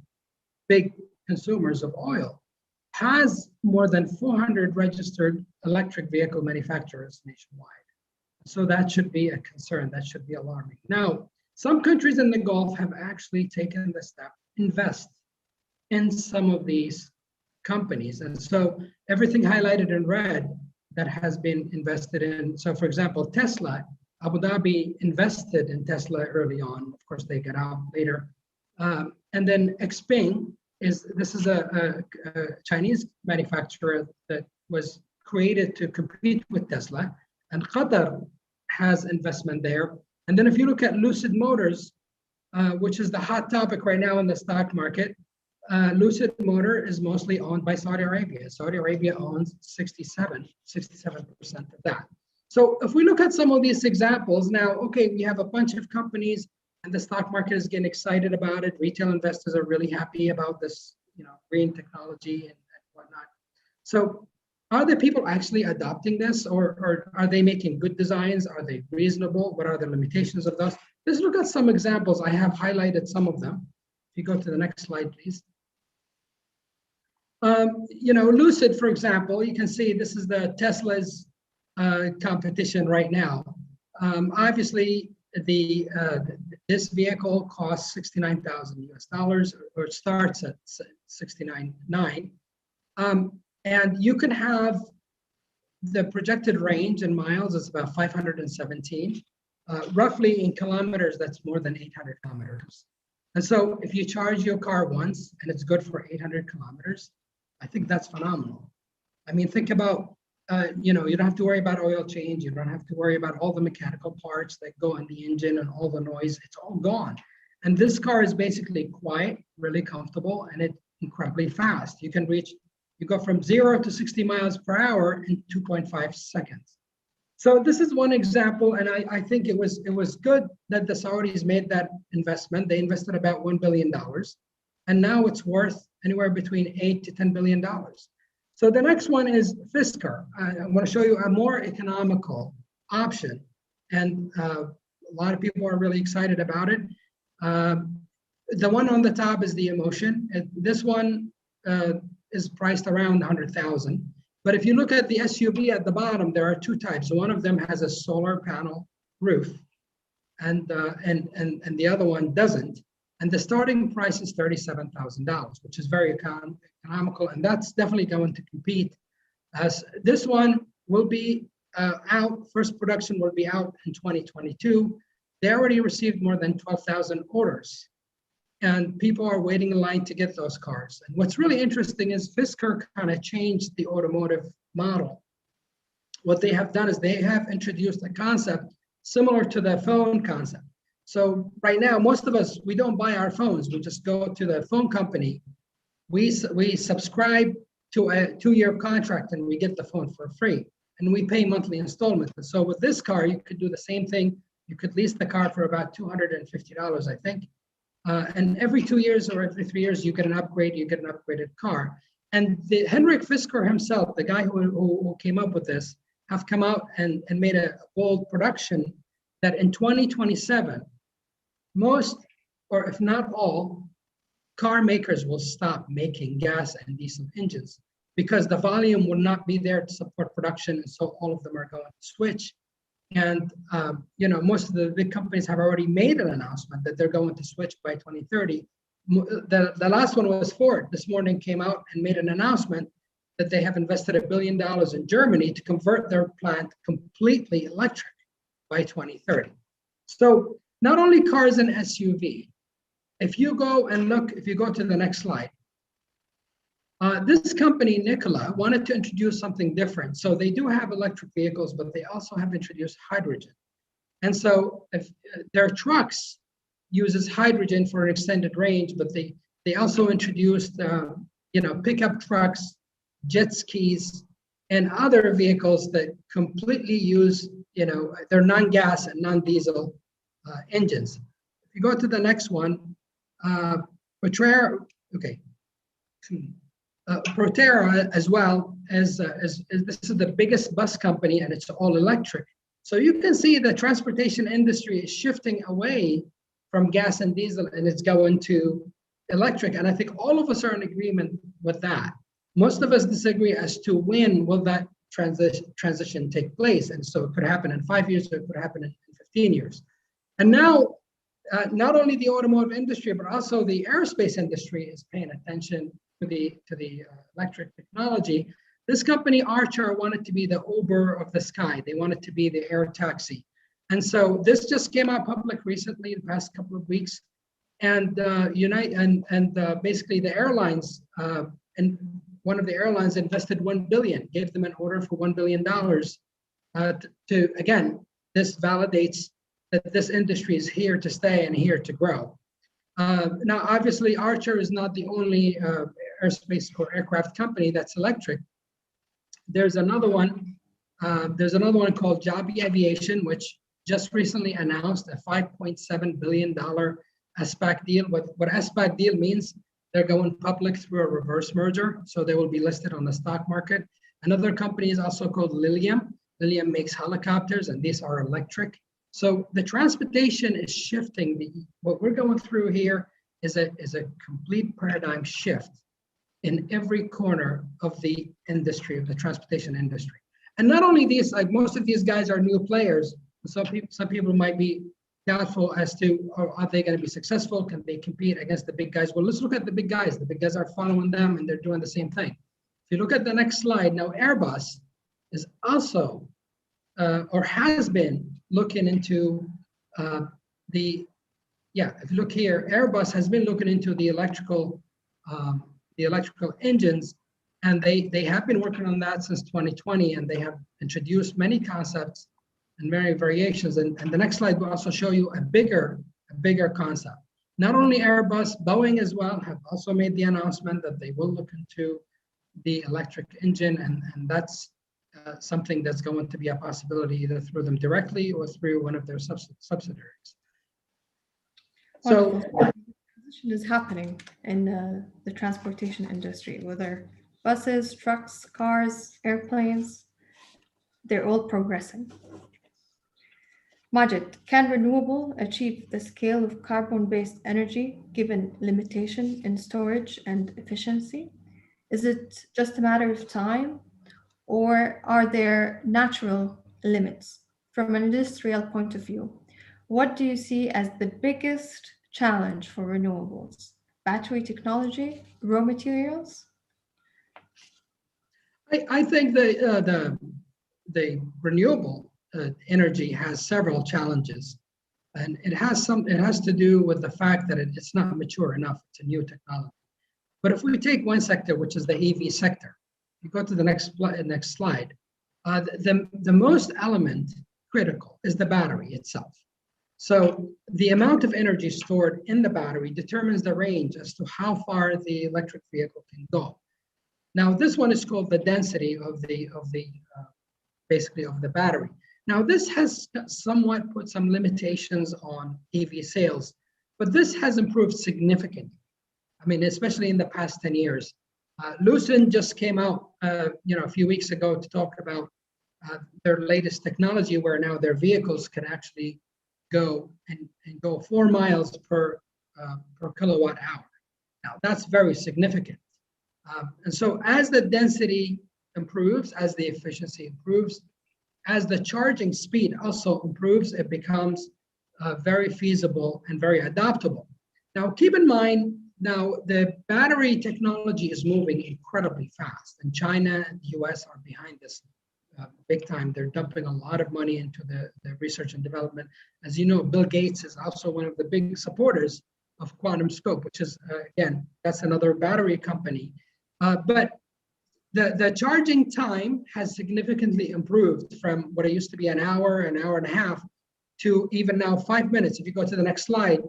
big consumers of oil, has more than 400 registered electric vehicle manufacturers nationwide. So that should be a concern, that should be alarming. Now, some countries in the Gulf have actually taken the step, invest in some of these companies. And so everything highlighted in red that has been invested in. So for example, Tesla, Abu Dhabi invested in Tesla early on. Of course, they got out later. And then Xpeng this is a Chinese manufacturer that was created to compete with Tesla. And Qatar has investment there. And then if you look at Lucid Motors, which is the hot topic right now in the stock market, Lucid Motor is mostly owned by Saudi Arabia. Saudi Arabia owns 67% of that. So if we look at some of these examples now, okay, we have a bunch of companies and the stock market is getting excited about it. Retail investors are really happy about this, green technology and whatnot. So are the people actually adopting this, or are they making good designs? Are they reasonable? What are the limitations of those? Let's look at some examples. I have highlighted some of them. If you go to the next slide, please. Lucid, for example, you can see this is the Tesla's competition right now. Obviously, this vehicle costs $69,000 US, or starts at $69,900. And you can have the projected range in miles is about 517. Roughly in kilometers, that's more than 800 kilometers. And so if you charge your car once and it's good for 800 kilometers, I think that's phenomenal. I mean, think about, you don't have to worry about oil change. You don't have to worry about all the mechanical parts that go in the engine and all the noise. It's all gone. And this car is basically quiet, really comfortable, and it's incredibly fast. You go from 0 to 60 miles per hour in 2.5 seconds. So this is one example, and I think it was good that the Saudis made that investment. They invested about $1 billion, and now it's worth anywhere between $8 to $10 billion. So the next one is Fiscal. I want to show you a more economical option, and a lot of people are really excited about it. The one on the top is the Emotion. This one is priced around $100,000. But if you look at the SUV at the bottom, there are two types. One of them has a solar panel roof, and the other one doesn't. And the starting price is $37,000, which is very economical, and that's definitely going to compete. As this one will be out, first production will be out in 2022. They already received more than 12,000 orders, and people are waiting in line to get those cars. And what's really interesting is Fisker kind of changed the automotive model. What they have done is they have introduced a concept similar to the phone concept. So right now, most of us, we don't buy our phones. We just go to the phone company. We subscribe to a 2-year contract and we get the phone for free. And we pay monthly installments. So with this car, you could do the same thing. You could lease the car for about $250, I think. And every 2 years or every 3 years, you get an upgrade, you get an upgraded car. And Henrik Fisker himself, the guy who came up with this, have come out and made a bold production that in 2027, most, or if not all, car makers will stop making gas and diesel engines because the volume will not be there to support production. And so all of them are going to switch. And most of the big companies have already made an announcement that they're going to switch by 2030. The last one was Ford. This morning came out and made an announcement that they have invested $1 billion in Germany to convert their plant completely electric by 2030. So not only cars and SUV. If you go to the next slide, this company, Nikola, wanted to introduce something different. So they do have electric vehicles, but they also have introduced hydrogen. And so if their trucks uses hydrogen for an extended range, but they also introduced pickup trucks, jet skis, and other vehicles that completely use, they're non-gas and non-diesel engines. If you go to the next one, Proterra as well as this is the biggest bus company, and it's all electric. So you can see the transportation industry is shifting away from gas and diesel, and it's going to electric. And I think all of us are in agreement with that. Most of us disagree as to when will that transition take place. And so it could happen in 5 years, or it could happen in 15 years. And now, not only the automotive industry, but also the aerospace industry is paying attention to the electric technology. This company, Archer, wanted to be the Uber of the sky. They wanted to be the air taxi. And so this just came out public recently in the past couple of weeks. And basically the airlines, and one of the airlines invested $1 billion, gave them an order for $1 billion to, again, this validates that this industry is here to stay and here to grow. Now, obviously, Archer is not the only aerospace or aircraft company that's electric. There's another one. There's another one called Joby Aviation, which just recently announced a $5.7 billion SPAC deal. What SPAC deal means, they're going public through a reverse merger, so they will be listed on the stock market. Another company is also called Lilium. Lilium makes helicopters, and these are electric. So the transportation is shifting. What we're going through here is a complete paradigm shift in every corner of the industry, of the transportation industry. And not only these, like most of these guys are new players. Some people might be doubtful as to, are they going to be successful? Can they compete against the big guys? Well, let's look at the big guys. The big guys are following them, and they're doing the same thing. If you look at the next slide, now Airbus is also, or has been looking into if you look here, Airbus has been looking into the electrical engines, and they have been working on that since 2020, and they have introduced many concepts and many variations. And the next slide will also show you a bigger concept. Not only Airbus, Boeing as well have also made the announcement that they will look into the electric engine, and that's something that's going to be a possibility either through them directly or through one of their subsidiaries. So transition is happening in the transportation industry, whether buses, trucks, cars, airplanes, they're all progressing. Majid, can renewable achieve the scale of carbon-based energy given limitation in storage and efficiency? Is it just a matter of time, or are there natural limits? From an industrial point of view, what do you see as the biggest challenge for renewables? Battery technology, raw materials? I think the renewable energy has several challenges, and it has to do with the fact that it's not mature enough. It's a new technology. But if we take one sector, which is the EV sector, you go to the next slide. The most critical is the battery itself. So the amount of energy stored in the battery determines the range as to how far the electric vehicle can go. Now, this one is called the density of the battery. Now, this has somewhat put some limitations on EV sales, but this has improved significantly. I mean, especially in the past 10 years. Lucent just came out, a few weeks ago to talk about their latest technology, where now their vehicles can actually go and go 4 miles per kilowatt hour. Now, that's very significant. And so as the density improves, as the efficiency improves, as the charging speed also improves, it becomes very feasible and very adaptable. Now, keep in mind, now the battery technology is moving incredibly fast, and China and the US are behind this big time. They're dumping a lot of money into the research and development. As you know, Bill Gates is also one of the big supporters of Quantum Scope, which is, again, that's another battery company. But the charging time has significantly improved from what it used to be an hour and a half, to even now 5 minutes. If you go to the next slide,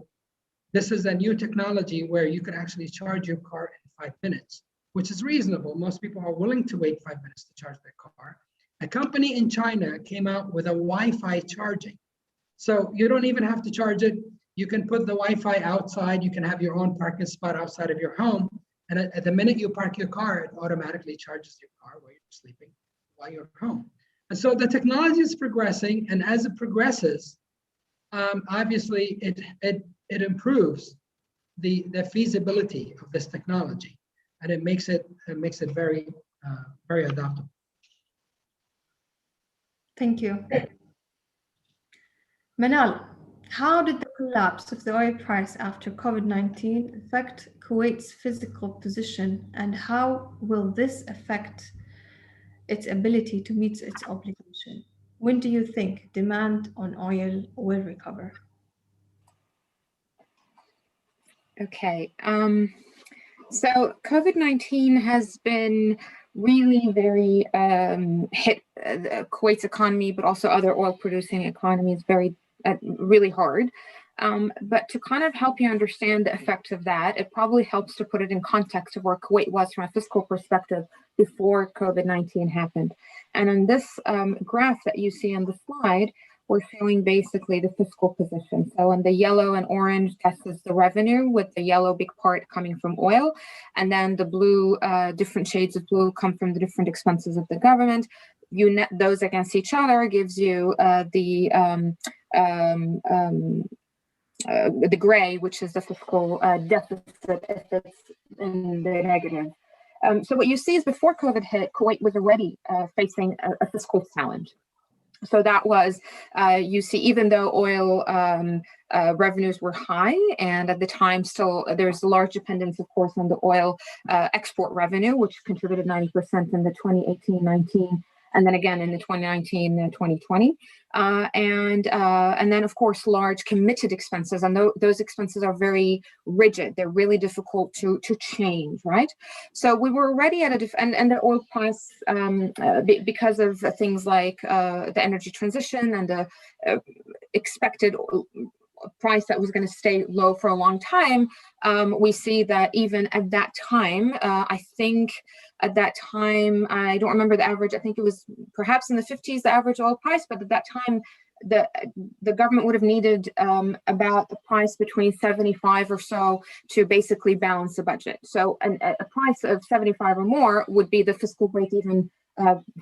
this is a new technology where you can actually charge your car in 5 minutes, which is reasonable. Most people are willing to wait 5 minutes to charge their car. A company in China came out with a Wi-Fi charging. So you don't even have to charge it. You can put the Wi-Fi outside. You can have your own parking spot outside of your home. And at the minute you park your car, it automatically charges your car while you're sleeping, while you're home. And so the technology is progressing. And as it progresses, obviously it improves the feasibility of this technology, and it makes it very very adaptable. Thank you. Manal, how did the collapse of the oil price after COVID-19 affect Kuwait's fiscal position, and how will this affect its ability to meet its obligation? When do you think demand on oil will recover? Okay. So COVID-19 has been really very hit Kuwait's economy, but also other oil-producing economies very really hard. But to kind of help you understand the effect of that, it probably helps to put it in context of where Kuwait was from a fiscal perspective before COVID-19 happened. And on this graph that you see on the slide, we're showing basically the fiscal position. So in the yellow and orange, this is the revenue, with the yellow big part coming from oil. And then the blue, different shades of blue come from the different expenses of the government. You net those against each other, gives you the gray, which is the fiscal deficit if it's in the negative. So what you see is before COVID hit, Kuwait was already facing a fiscal challenge. So that was, you see, even though oil revenues were high, and at the time still there's a large dependence, of course, on the oil export revenue, which contributed 90% in the 2018-19, and then again in the 2019-2020. And then, of course, large committed expenses, and those expenses are very rigid. They're really difficult to change, right? So we were already at and the oil price, because of things like the energy transition and the expected price that was going to stay low for a long time, we see that even at that time, I think at that time, I don't remember the average, I think it was perhaps in the 50s, the average oil price, but at that time, the government would have needed about the price between 75 or so to basically balance the budget. So a price of 75 or more would be the fiscal break-even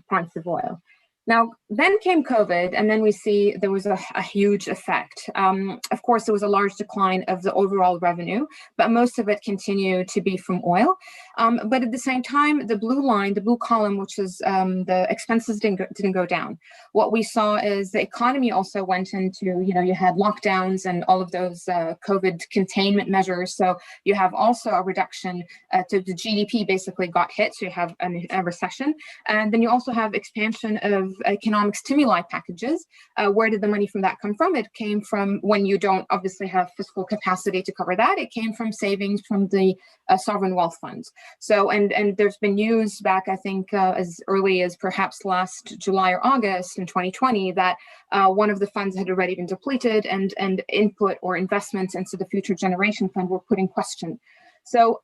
price of oil. Now, then came COVID, and then we see there was a huge effect. Of course, there was a large decline of the overall revenue, but most of it continued to be from oil. But at the same time, the blue line, the blue column, which is the expenses didn't go down. What we saw is the economy also went into, you had lockdowns and all of those COVID containment measures. So you have also a reduction to the GDP basically got hit. So you have a recession. And then you also have expansion of economic stimuli packages. Where did the money from that come from? It came from, when you don't obviously have fiscal capacity to cover that, it came from savings from the sovereign wealth funds. So, and there's been news back, I think, as early as perhaps last July or August in 2020, that one of the funds had already been depleted, and input or investments into the Future Generation Fund were put in question. So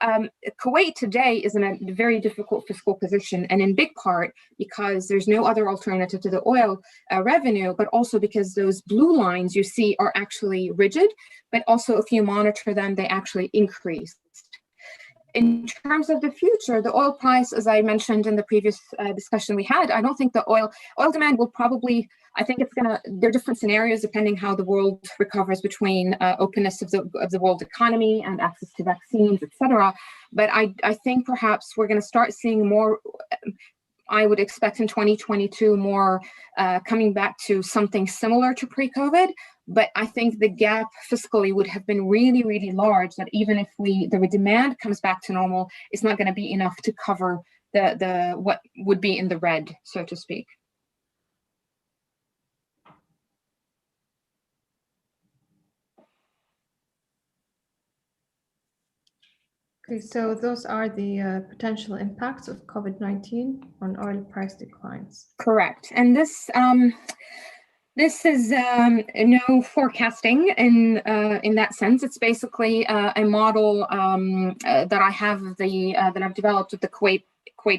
Kuwait today is in a very difficult fiscal position, and in big part because there's no other alternative to the oil revenue, but also because those blue lines you see are actually rigid, but also if you monitor them, they actually increase. In terms of the future, the oil price, as I mentioned in the previous discussion we had, I don't think the oil demand will probably, I think it's there are different scenarios depending how the world recovers between openness of the world economy and access to vaccines, etc. But I think perhaps we're going to start seeing more, I would expect in 2022, more coming back to something similar to pre-COVID. But I think the gap fiscally would have been really, really large, that even if the demand comes back to normal, it's not going to be enough to cover the what would be in the red, so to speak. Okay, so those are the potential impacts of COVID-19 on oil price declines. Correct. And this is no forecasting in that sense. It's basically a model that I have that I've developed with the Kuwaiti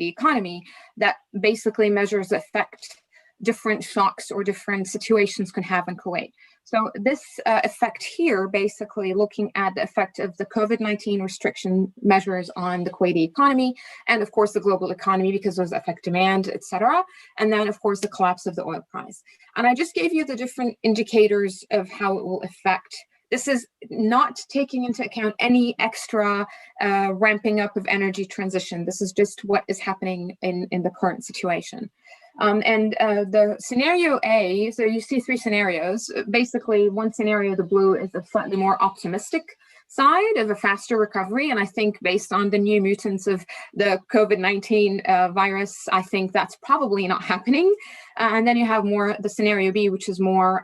economy that basically measures the effect different shocks or different situations can have in Kuwait. So this effect here, basically looking at the effect of the COVID-19 restriction measures on the Kuwaiti economy, and of course the global economy, because those affect demand, etc. And then of course the collapse of the oil price. And I just gave you the different indicators of how it will affect this is not taking into account any extra ramping up of energy transition. This is just what is happening in the current situation. And the scenario A, so you see three scenarios. Basically, one scenario, the blue, is a slightly more optimistic side of a faster recovery. And I think based on the new mutants of the COVID-19 virus, I think that's probably not happening. And then you have more the scenario B, which is more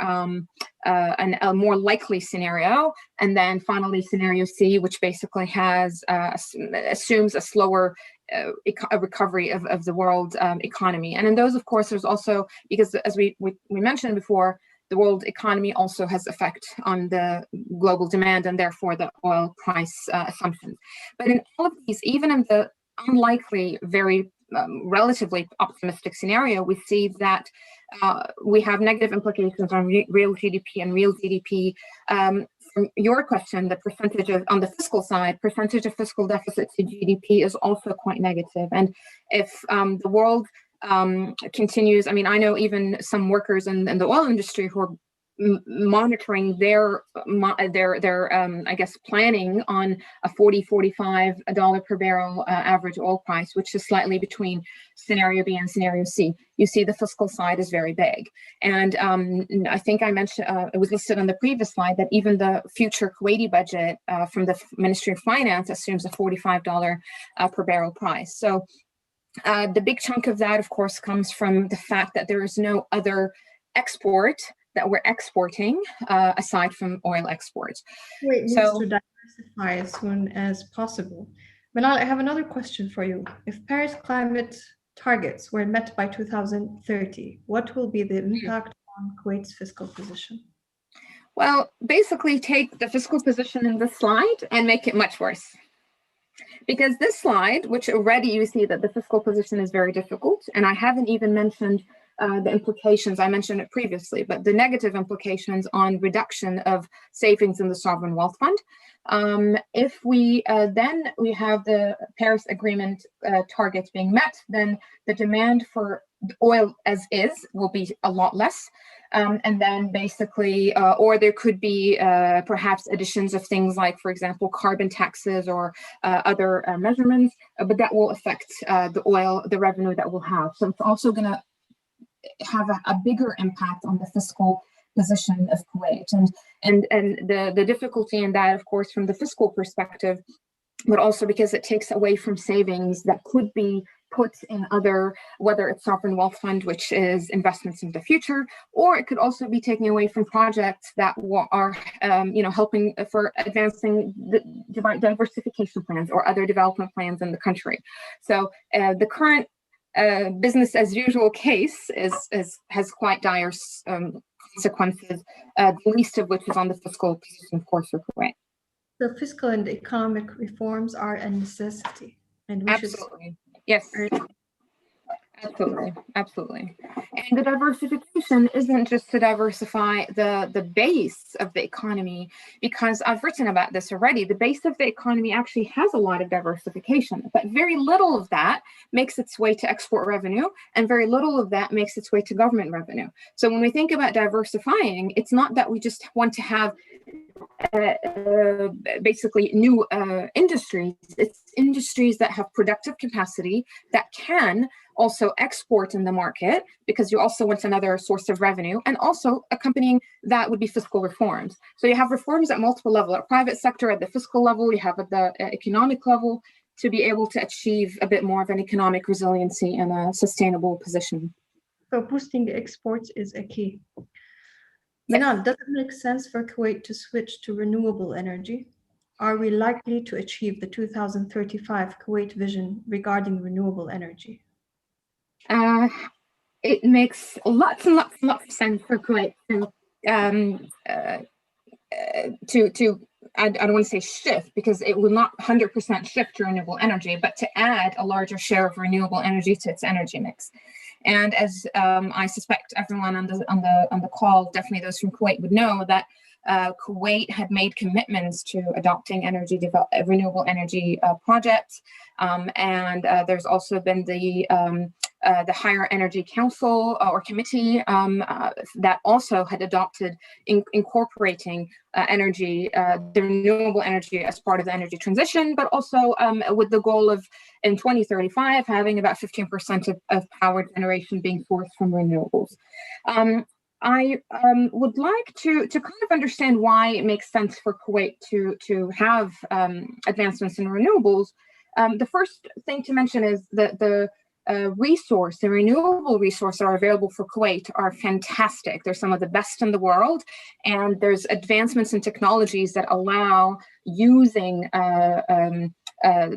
a more likely scenario. And then finally scenario C, which basically has assumes a slower a recovery of the world economy. And in those, of course, there's also, because as we mentioned before, the world economy also has effect on the global demand and therefore the oil price assumptions. But in all of these, even in the unlikely, very relatively optimistic scenario, we see that we have negative implications on real GDP and real GDP. From your question, the percentage of, on the fiscal side, percentage of fiscal deficit to GDP is also quite negative. And if the world continues, I mean, I know even some workers in the oil industry who are monitoring their I guess planning on a $40-45 per barrel average oil price, which is slightly between scenario B and scenario C. You see the fiscal side is very big. And I think I mentioned, it was listed on the previous slide, that even the future Kuwaiti budget from the Ministry of Finance assumes a $45 per barrel price. So the big chunk of that, of course, comes from the fact that there is no other export that we're exporting aside from oil exports. Kuwait needs to diversify as soon as possible. Manal, I have another question for you. If Paris climate targets were met by 2030, what will be the impact on Kuwait's fiscal position? Well, basically take the fiscal position in this slide and make it much worse. Because this slide, which already you see that the fiscal position is very difficult, and I haven't even mentioned the implications, I mentioned it previously, but the negative implications on reduction of savings in the sovereign wealth fund. If we then we have the Paris Agreement targets being met, then the demand for oil as is will be a lot less. And then basically, or there could be perhaps additions of things like, for example, carbon taxes or other measurements, but that will affect the revenue that we'll have. So it's also going to have a bigger impact on the fiscal position of Kuwait. And the difficulty in that, of course, from the fiscal perspective, but also because it takes away from savings that could be put in other, whether it's sovereign wealth fund, which is investments in the future, or it could also be taking away from projects that are, helping for advancing the diversification plans or other development plans in the country. So the current business as usual case has quite dire consequences, the least of which is on the fiscal position, of course, for Kuwait. So fiscal and economic reforms are a necessity, and we absolutely. Yes. Absolutely. And the diversification isn't just to diversify the base of the economy, because I've written about this already. The base of the economy actually has a lot of diversification, but very little of that makes its way to export revenue, and very little of that makes its way to government revenue. So when we think about diversifying, it's not that we just want to have basically new industries. It's industries that have productive capacity, that can also export in the market, because you also want another source of revenue, and also accompanying that would be fiscal reforms. So you have reforms at multiple levels, at private sector, at the fiscal level, you have at the economic level, to be able to achieve a bit more of an economic resiliency and a sustainable position. So boosting exports is a key. Manan, does it make sense for Kuwait to switch to renewable energy? Are we likely to achieve the 2035 Kuwait vision regarding renewable energy? It makes lots and lots of sense for Kuwait to I don't want to say shift, because it will not 100% shift to renewable energy, but to add a larger share of renewable energy to its energy mix. And as I suspect everyone on the call, definitely those from Kuwait, would know that Kuwait had made commitments to adopting renewable energy projects, and there's also been the Higher Energy Council or Committee that also had adopted incorporating the renewable energy as part of the energy transition, but also with the goal of, in 2035, having about 15% of power generation being sourced from renewables. I would like to kind of understand why it makes sense for Kuwait to have advancements in renewables. The first thing to mention is that the renewable resources are available for Kuwait are fantastic. They're some of the best in the world, and there's advancements in technologies that allow using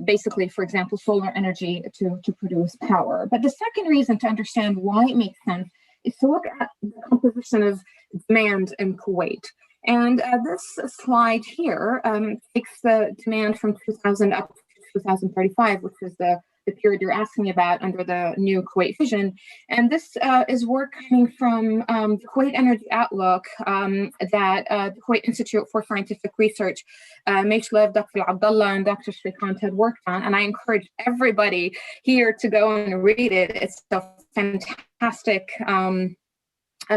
basically, for example, solar energy to produce power. But the second reason to understand why it makes sense is to look at the composition of demand in Kuwait. And this slide here takes the demand from 2000 up to 2035, which is the period you're asking about under the new Kuwait vision. And this is work coming from the Kuwait Energy Outlook that the Kuwait Institute for Scientific Research, Maishlev, Dr. Abdullah, and Dr. Shrikant had worked on. And I encourage everybody here to go and read it. It's a fantastic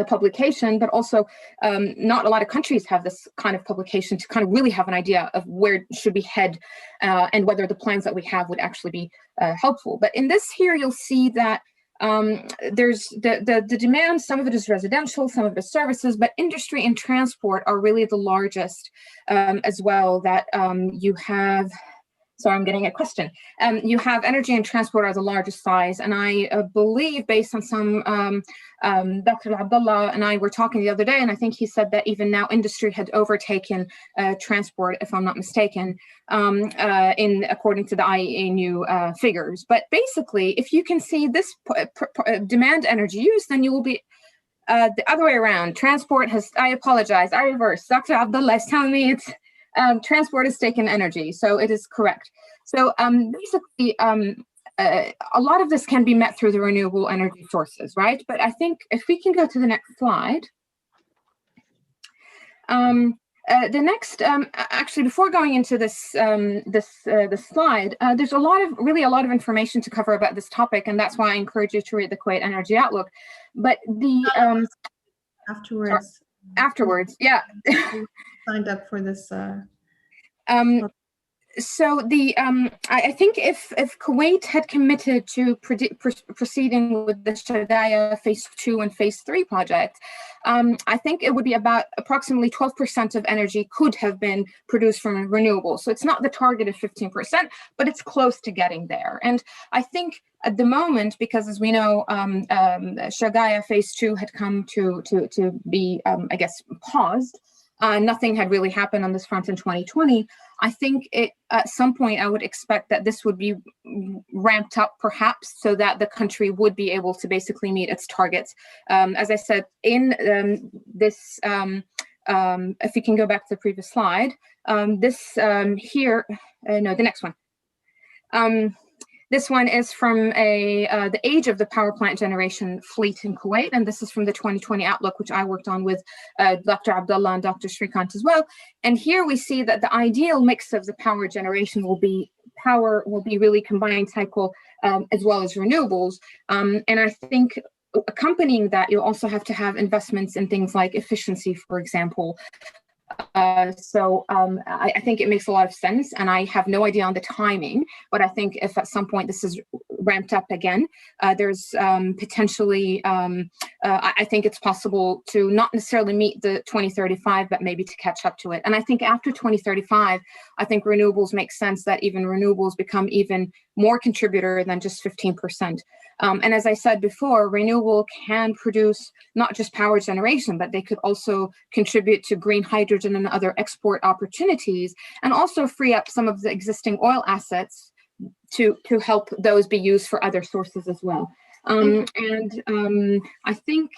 publication, but also not a lot of countries have this kind of publication to kind of really have an idea of where should we head and whether the plans that we have would actually be helpful. But in this here, you'll see that there's the demand, some of it is residential, some of it is services, but industry and transport are really the largest as well. That you have. Sorry, I'm getting a question. You have energy and transport are the largest size, and I believe, based on some, Dr. Abdullah and I were talking the other day, and I think he said that even now industry had overtaken transport, if I'm not mistaken, according to the IEA new figures. But basically, if you can see this demand energy use, then you will be the other way around. Transport has, I apologize, I reversed. Dr. Abdullah is telling me it's transport has taken energy, so it is correct. So basically, a lot of this can be met through the renewable energy sources, right? But I think if we can go to the next slide. The next, actually, before going into this slide, there's a lot of information to cover about this topic, and that's why I encourage you to read the Kuwait Energy Outlook. But the afterwards, yeah. Signed up for this. So the I think if Kuwait had committed to proceeding with the Shagaya Phase 2 and Phase 3 project, I think it would be about approximately 12% of energy could have been produced from renewables. So it's not the target of 15%, but it's close to getting there. And I think at the moment, because as we know, Shagaya Phase 2 had come to be, I guess, paused. Nothing had really happened on this front in 2020. I think at some point I would expect that this would be ramped up perhaps so that the country would be able to basically meet its targets. As I said, in this, if we can go back to the previous slide, here, no, the next one. This one is from the age of the power plant generation fleet in Kuwait, and this is from the 2020 Outlook, which I worked on with Dr. Abdullah and Dr. Shrikant as well. And here we see that the ideal mix of the power generation will be really combined cycle as well as renewables. And I think accompanying that, you'll also have to have investments in things like efficiency, for example. I think it makes a lot of sense, and I have no idea on the timing, but I think if at some point this is ramped up again, there's potentially, I think it's possible to not necessarily meet the 2035, but maybe to catch up to it. And I think after 2035, I think renewables make sense that even renewables become even more contributor than just 15%. And as I said before, renewable can produce not just power generation, but they could also contribute to green hydrogen and other export opportunities, and also free up some of the existing oil assets to help those be used for other sources as well. I think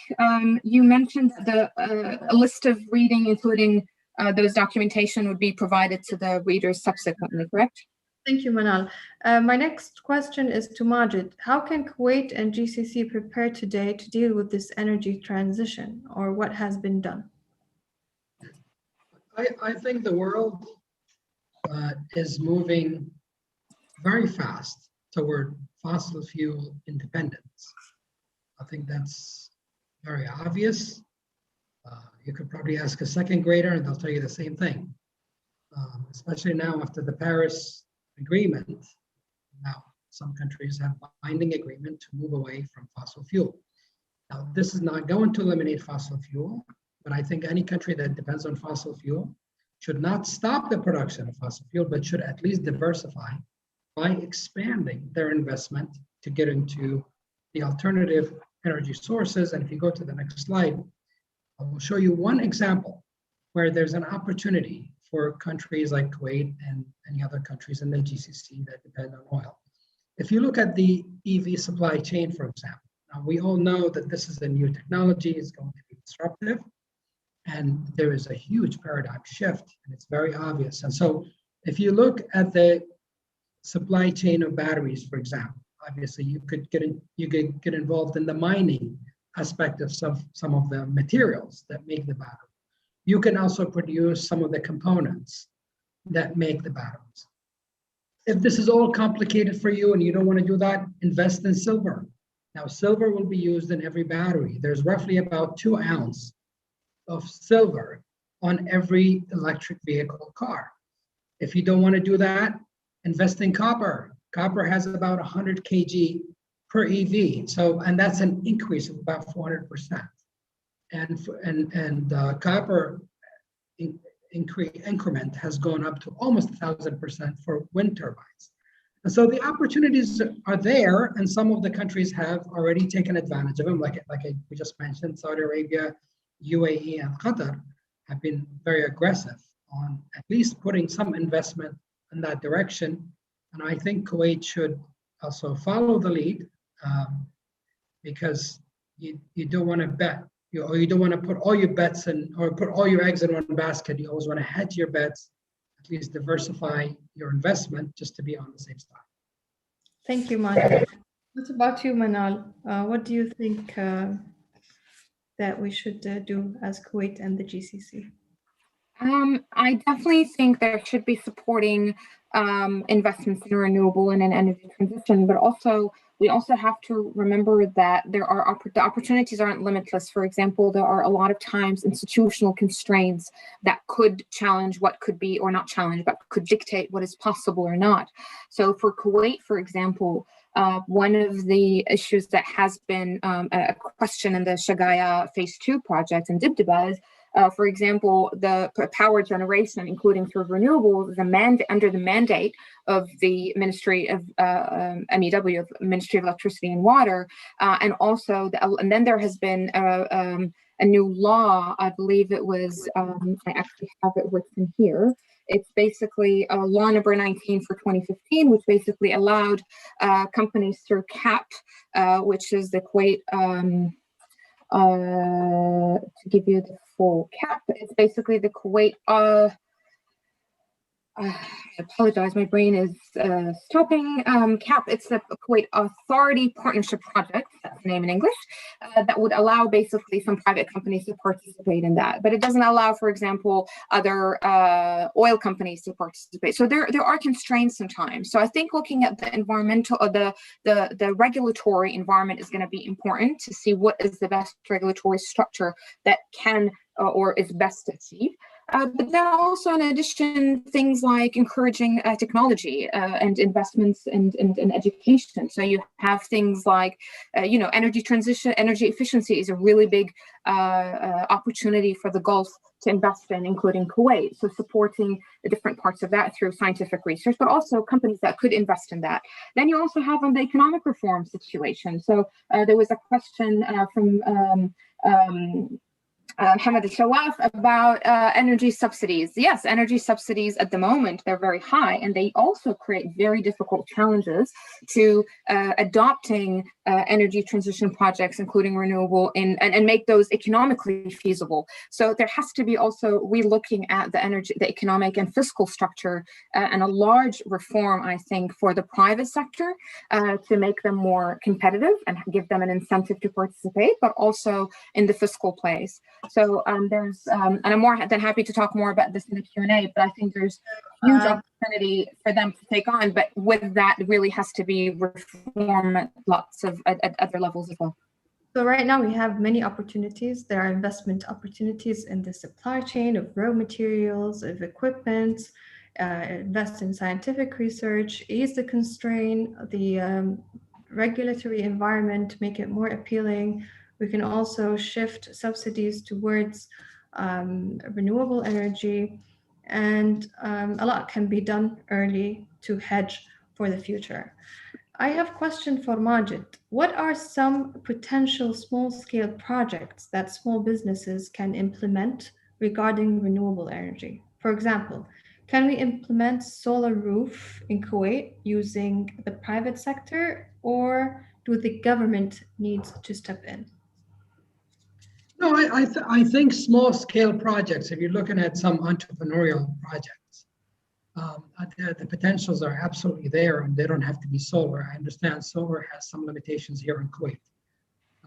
you mentioned a list of reading, including those documentation, would be provided to the readers subsequently, correct? Thank you, Manal. My next question is to Majid. How can Kuwait and GCC prepare today to deal with this energy transition, or what has been done? I think the world is moving very fast toward fossil fuel independence. I think that's very obvious. You could probably ask a second grader and they'll tell you the same thing. Especially now after the Paris Agreement. Now, some countries have binding agreement to move away from fossil fuel. Now, this is not going to eliminate fossil fuel, but I think any country that depends on fossil fuel should not stop the production of fossil fuel, but should at least diversify by expanding their investment to get into the alternative energy sources. And if you go to the next slide, I will show you one example where there's an opportunity for countries like Kuwait and any other countries in the GCC that depend on oil. If you look at the EV supply chain, for example, now we all know that this is a new technology, it's going to be disruptive, and there is a huge paradigm shift, and it's very obvious. And so if you look at the supply chain of batteries, for example, obviously you could get involved in the mining aspect of some of the materials that make the battery. You can also produce some of the components that make the batteries. If this is all complicated for you and you don't want to do that, invest in silver. Now, silver will be used in every battery. There's roughly about 2 ounces of silver on every electric vehicle car. If you don't want to do that, invest in copper. Copper has about 100 kg per EV. So, and that's an increase of about 400%. And copper increment has gone up to almost 1,000% for wind turbines. And so the opportunities are there, and some of the countries have already taken advantage of them, we just mentioned, Saudi Arabia, UAE, and Qatar have been very aggressive on at least putting some investment in that direction. And I think Kuwait should also follow the lead, because you don't want to bet, or you don't want to put all your bets in, or put all your eggs in one basket. You always want to hedge your bets, at least diversify your investment just to be on the safe side. Thank you, Majid. What about you, Manal? What do you think that we should do as Kuwait and the GCC? I definitely think there should be supporting investments in renewable and in energy transition, but also we also have to remember that the opportunities aren't limitless. For example, there are a lot of times institutional constraints that could challenge what could be, or not challenge, but could dictate what is possible or not. So for Kuwait, for example, one of the issues that has been a question in the Shagaya Phase 2 project in Dibdaba is, for example, the power generation, including through renewables, under the mandate of the Ministry of MEW, of Ministry of Electricity and Water, and also, and then there has been a new law. I believe it was. I actually have it written here. It's basically law number 19 for 2015, which basically allowed companies through CAP, which is the Kuwait. To give you the full CAP, it's basically the Kuwait. I apologize, my brain is stopping. CAP, it's the Kuwait Authority Partnership Project, that's the name in English, that would allow basically some private companies to participate in that. But it doesn't allow, for example, other oil companies to participate. So there are constraints sometimes. So I think looking at the environmental, the regulatory environment is going to be important to see what is the best regulatory structure that can or is best achieved. But then also, in addition, things like encouraging technology and investments in education. So you have things like, energy transition, energy efficiency is a really big opportunity for the Gulf to invest in, including Kuwait. So supporting the different parts of that through scientific research, but also companies that could invest in that. Then you also have on the economic reform situation. So there was a question from Hamad Shawaf about energy subsidies. Yes, energy subsidies at the moment, they're very high, and they also create very difficult challenges to adopting energy transition projects, including renewable, and make those economically feasible. So there has to be also relooking at the economic and fiscal structure, and a large reform, I think, for the private sector to make them more competitive and give them an incentive to participate, but also in the fiscal place. So there's, and I'm more than happy to talk more about this in the Q&A, but I think there's huge opportunity for them to take on. But with that, it really has to be reform at lots of at other levels as well. So right now we have many opportunities. There are investment opportunities in the supply chain of raw materials, of equipment, invest in scientific research, ease the constraint, the regulatory environment, make it more appealing. We can also shift subsidies towards renewable energy, and a lot can be done early to hedge for the future. I have a question for Majid. What are some potential small-scale projects that small businesses can implement regarding renewable energy? For example, can we implement solar roof in Kuwait using the private sector, or do the government need to step in? No, I think small-scale projects, if you're looking at some entrepreneurial projects, the potentials are absolutely there, and they don't have to be solar. I understand solar has some limitations here in Kuwait,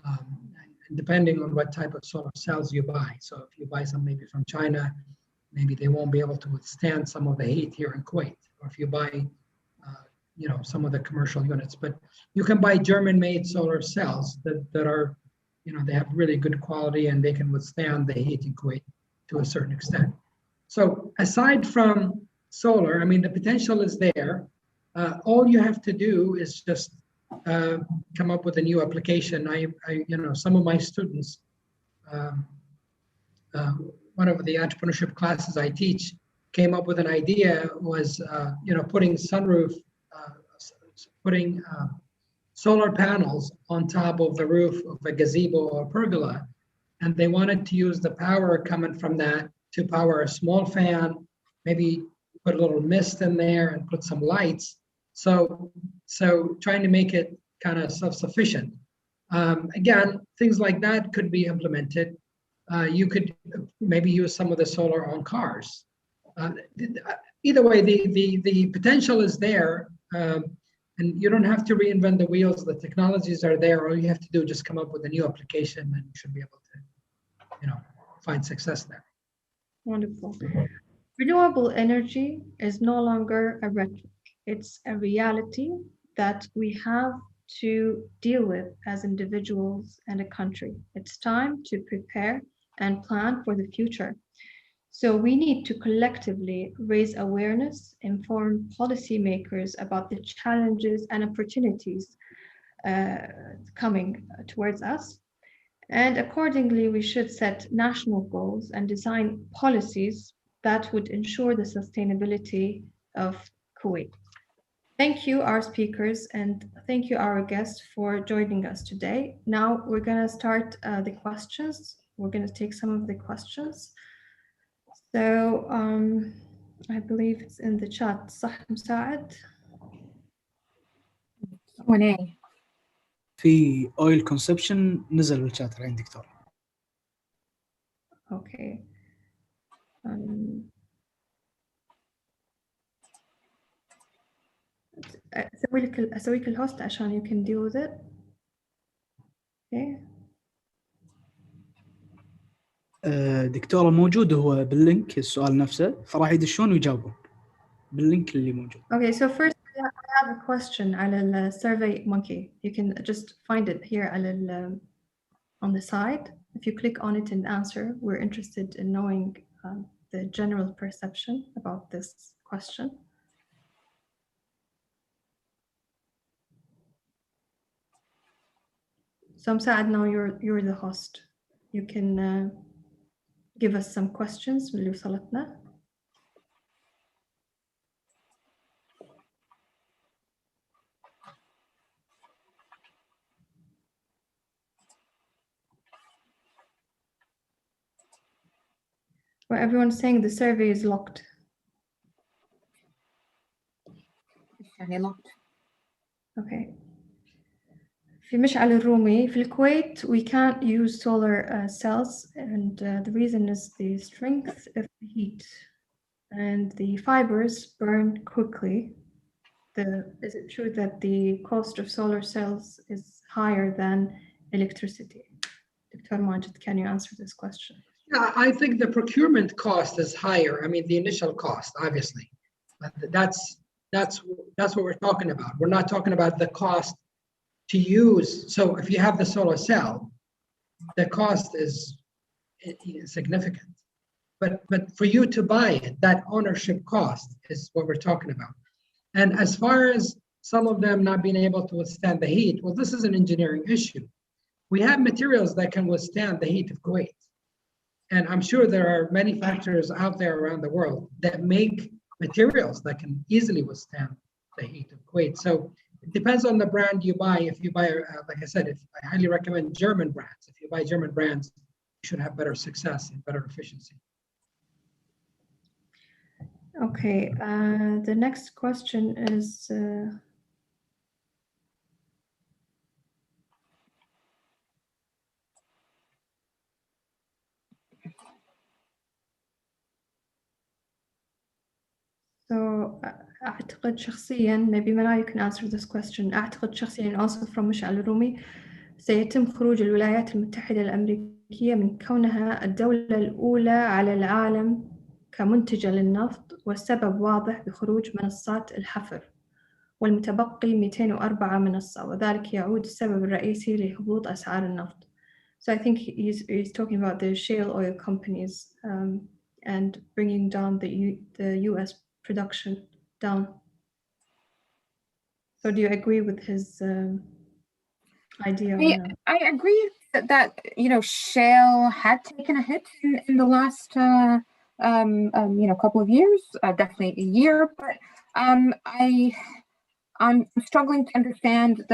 and depending on what type of solar cells you buy. So if you buy some maybe from China, maybe they won't be able to withstand some of the heat here in Kuwait. Or if you buy, some of the commercial units, but you can buy German-made solar cells that are, they have really good quality and they can withstand the heat in Kuwait to a certain extent. So aside from solar, I mean, the potential is there. All you have to do is just come up with a new application. Some of my students, one of the entrepreneurship classes I teach, came up with an idea was, putting sunroof, putting solar panels on top of the roof of a gazebo or pergola, and they wanted to use the power coming from that to power a small fan, maybe put a little mist in there and put some lights. So trying to make it kind of self-sufficient. Again, things like that could be implemented. You could maybe use some of the solar on cars. Either way, the potential is there, and you don't have to reinvent the wheels. The technologies are there. All you have to do is just come up with a new application, and you should be able to, find success there. Wonderful. Renewable energy is no longer a rhetoric. It's a reality that we have to deal with as individuals and a country. It's time to prepare and plan for the future. So we need to collectively raise awareness, inform policymakers about the challenges and opportunities coming towards us. And accordingly, we should set national goals and design policies that would ensure the sustainability of Kuwait. Thank you, our speakers, and thank you, our guests, for joining us today. Now we're going to start the questions. We're going to take some of the questions. So I believe it's in the chat. صح مساعد؟ Q&A. في oil consumption نزل بالشات عند دكتور. Okay. أسوي لك الهوست عشان you can deal with it. Okay. دكتور موجود هو باللينك السؤال نفسه، فراح يدشون ويجاوبون باللينك اللي موجود. Okay, so first I have a question على ال Survey Monkey. You can just find it here على ال on the side. If you click on it and answer, we're interested in knowing the general perception about this question. So Msaad, now you're the host. You can give us some questions من اللي وصلتنا. Well, everyone's saying the survey is locked. Locked. Okay. في مشعل الرومي في الكويت we can't use solar cells, and the reason is the strength of the heat and the fibers burn quickly. Is it true that the cost of solar cells is higher than electricity? Dr. Majid, can you answer this question? Yeah, I think the procurement cost is higher. I mean, the initial cost, obviously, but that's what we're talking about. We're not talking about the cost to use. So if you have the solar cell, the cost is significant. But for you to buy it, that ownership cost is what we're talking about. And as far as some of them not being able to withstand the heat, well, this is an engineering issue. We have materials that can withstand the heat of Kuwait. And I'm sure there are manufacturers out there around the world that make materials that can easily withstand the heat of Kuwait. So it depends on the brand you buy. If you buy, like I said, I highly recommend German brands. If you buy German brands, you should have better success and better efficiency. Okay, the next question is, so أعتقد شخصياً maybe Manal, you can answer this question. أعتقد شخصياً also from مشعل الرومي سيتم خروج الولايات المتحدة الأمريكية من كونها الدولة الأولى على العالم كمنتجة للنفط، والسبب واضح بخروج منصات الحفر، والمتبقي 204 منصة، وذلك يعود السبب الرئيسي لهبوط أسعار النفط. So I think he's talking about the shale oil companies and bringing down the US production down. So do you agree with his idea? I agree that shale had taken a hit in the last couple of years, definitely a year, but I'm struggling to understand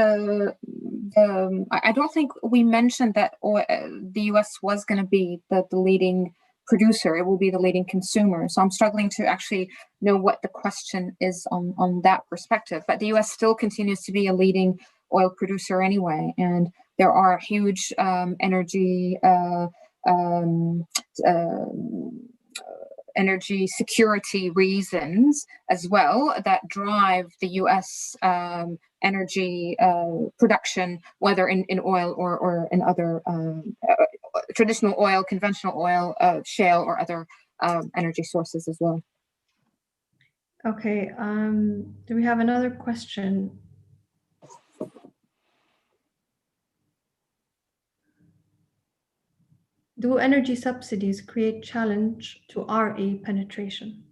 I don't think we mentioned that the US was going to be the leading producer. It will be the leading consumer. So I'm struggling to actually know what the question is on that perspective. But the US still continues to be a leading oil producer anyway. And there are huge energy security reasons as well that drive the US energy production, whether in oil or in other traditional oil, conventional oil, shale, or other energy sources as well. Okay, do we have another question? Do energy subsidies create challenge to RE penetration?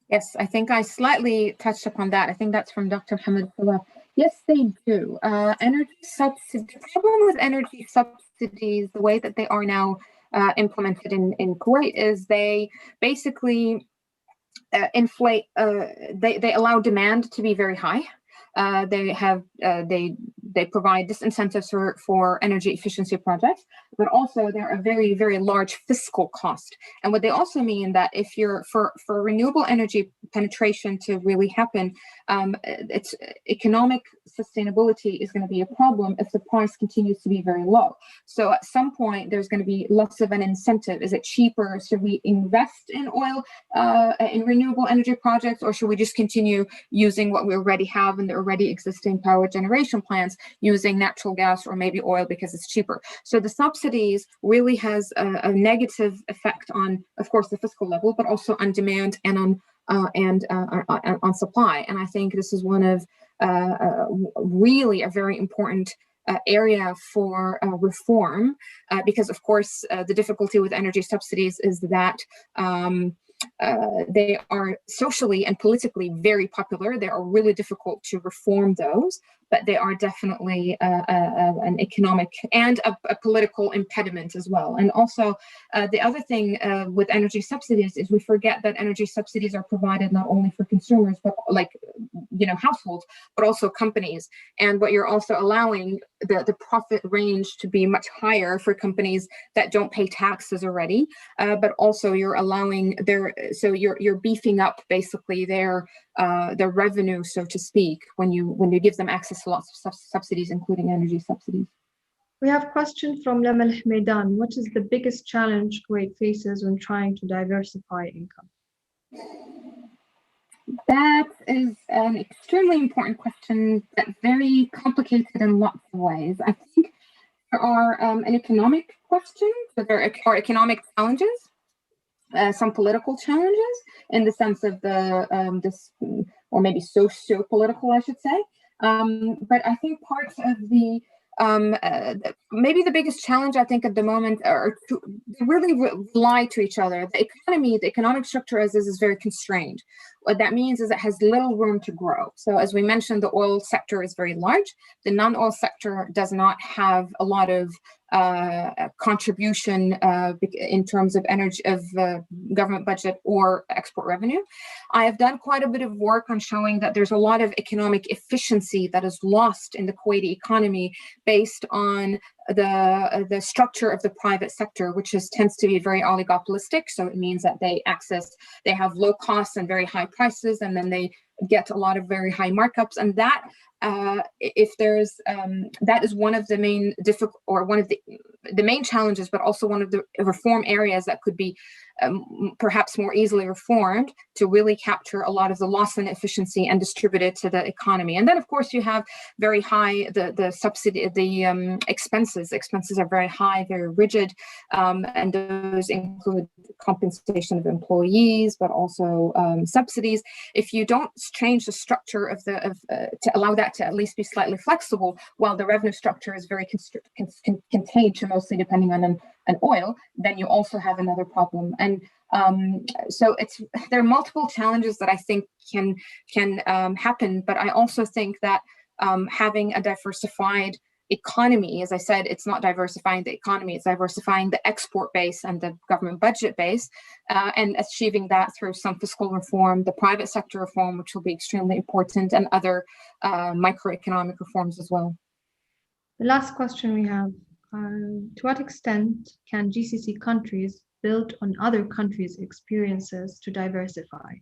Yes, I think I slightly touched upon that. I think that's from Dr. Hamid Salah. Yes, they do. Energy subsidies. The problem with energy subsidies, the way that they are now implemented in Kuwait, is they basically inflate. They allow demand to be very high. They provide disincentives for energy efficiency projects, but also they're a very, very large fiscal cost. And what they also mean that if you're for renewable energy penetration to really happen, it's economic sustainability is going to be a problem if the price continues to be very low. So at some point there's going to be less of an incentive. Is it cheaper? Should we invest in oil, in renewable energy projects, or should we just continue using what we already have in the already existing power generation plants, using natural gas or maybe oil because it's cheaper? So the subsidies really has a negative effect on, of course, the fiscal level, but also on demand and on supply. And I think this is one of really a very important area for reform, because of course the difficulty with energy subsidies is that they are socially and politically very popular. They are really difficult to reform those, but they are definitely an economic and a political impediment as well. And also the other thing with energy subsidies is we forget that energy subsidies are provided not only for consumers, but like, households, but also companies. And what you're also allowing the profit range to be much higher for companies that don't pay taxes already, but also you're allowing you're beefing up basically their revenue, so to speak, when you give them access to lots of subsidies, including energy subsidies. We have a question from Lamal Hmeidan. What is the biggest challenge Kuwait faces when trying to diversify income? That is an extremely important question, but very complicated in lots of ways. I think there are an economic question, so there are economic challenges, some political challenges in the sense of the this, or maybe socio-political, I should say. But I think parts of the maybe the biggest challenge I think at the moment are to really rely to each other. The economy, the economic structure as is very constrained. What that means is it has little room to grow. So as we mentioned, the oil sector is very large. The non-oil sector does not have a lot of contribution in terms of energy, of government budget or export revenue. I have done quite a bit of work on showing that there's a lot of economic efficiency that is lost in the Kuwaiti economy based on the structure of the private sector, which tends to be very oligopolistic. So it means that they have low costs and very high prices, and then they get a lot of very high markups. And that if there's that is one of the main one of the main challenges, but also one of the reform areas that could be perhaps more easily reformed to really capture a lot of the loss in efficiency and distribute it to the economy. And then, of course, you have very high the subsidy, the expenses. Expenses are very high, very rigid, and those include compensation of employees, but also subsidies. If you don't change the structure of to allow that to at least be slightly flexible, while the revenue structure is very contained to mostly depending on an oil, then you also have another problem. And so there are multiple challenges that I think can happen, but I also think that having a diversified economy, as I said, it's not diversifying the economy, it's diversifying the export base and the government budget base, and achieving that through some fiscal reform, the private sector reform, which will be extremely important, and other microeconomic reforms as well. The last question we have, to what extent can GCC countries build on other countries' experiences to diversify?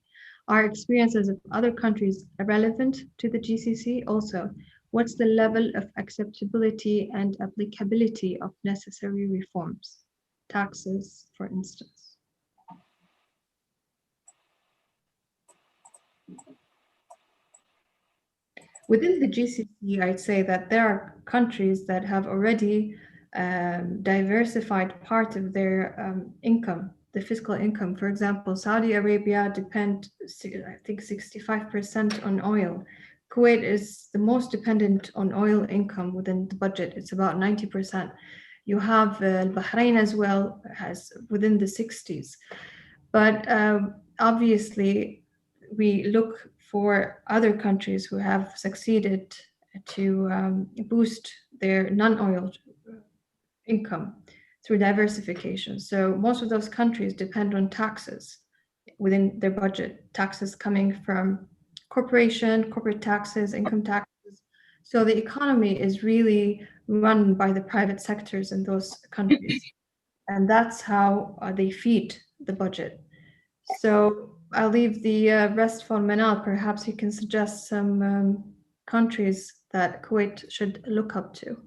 Are experiences of other countries relevant to the GCC? Also, what's the level of acceptability and applicability of necessary reforms? Taxes, for instance. Within the GCC, I'd say that there are countries that have already diversified part of their income, the fiscal income. For example, Saudi Arabia depend, I think, 65% on oil. Kuwait is the most dependent on oil income within the budget. It's about 90%. You have Bahrain as well, has within the 60s. But obviously, we look for other countries who have succeeded to boost their non-oil income through diversification. So most of those countries depend on taxes within their budget, taxes coming from corporate taxes, income taxes. So the economy is really run by the private sectors in those countries. And that's how they feed the budget. So I'll leave the rest for Manal. Perhaps you can suggest some countries that Kuwait should look up to.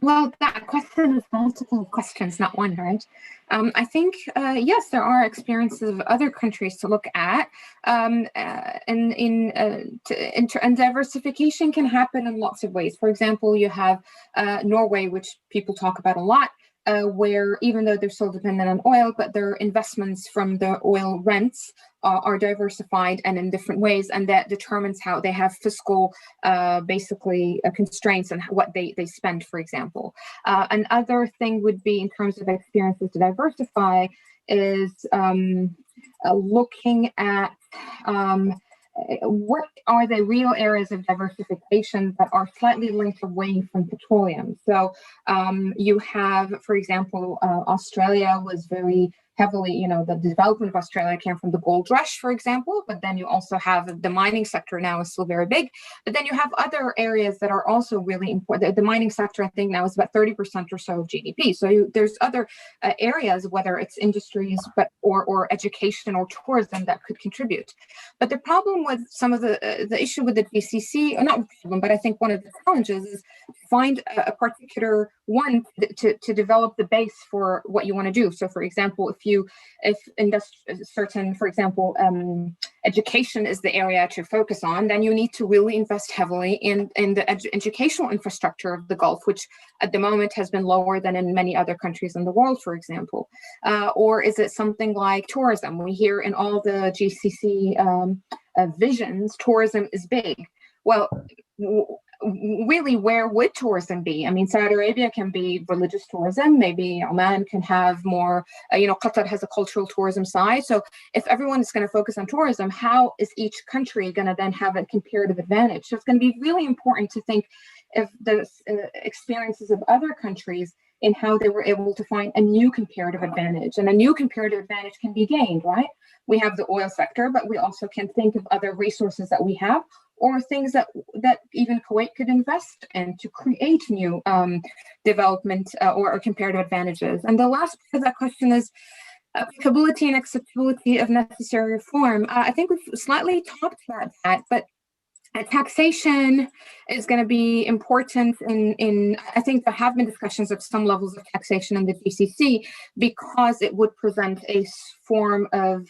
Well, that question is multiple questions, not one, right? I think, yes, there are experiences of other countries to look at, and diversification can happen in lots of ways. For example, you have Norway, which people talk about a lot, where even though they're still dependent on oil, but their investments from the oil rents are diversified and in different ways, and that determines how they have fiscal basically constraints and what they spend, for example. Another thing would be, in terms of experiences to diversify, is looking at what are the real areas of diversification that are slightly linked away from petroleum. So you have, for example, Australia was very heavily, the development of Australia came from the gold rush, for example, but then you also have the mining sector now is still very big, but then you have other areas that are also really important. The mining sector, I think now is about 30% or so of GDP. So there's other areas, whether it's industries, or education or tourism, that could contribute. But the problem with some of the issue with the GCC, or not problem, but I think one of the challenges is find a particular one to develop the base for what you want to do. So, for example, if certain, for example, education is the area to focus on, then you need to really invest heavily in the educational infrastructure of the Gulf, which at the moment has been lower than in many other countries in the world, for example. Or is it something like tourism? We hear in all the GCC visions, tourism is big. Well, really, where would tourism be? I mean, Saudi Arabia can be religious tourism. Maybe Oman can have more, Qatar has a cultural tourism side. So if everyone is going to focus on tourism, how is each country going to then have a comparative advantage? So it's going to be really important to think of the experiences of other countries in how they were able to find a new comparative advantage. And a new comparative advantage can be gained, right? We have the oil sector, but we also can think of other resources that we have, or things that even Kuwait could invest in to create new development or comparative advantages. And the last part of that question is applicability and acceptability of necessary reform. I think we've slightly talked about that, but taxation is going to be important I think there have been discussions of some levels of taxation in the GCC, because it would present a form of,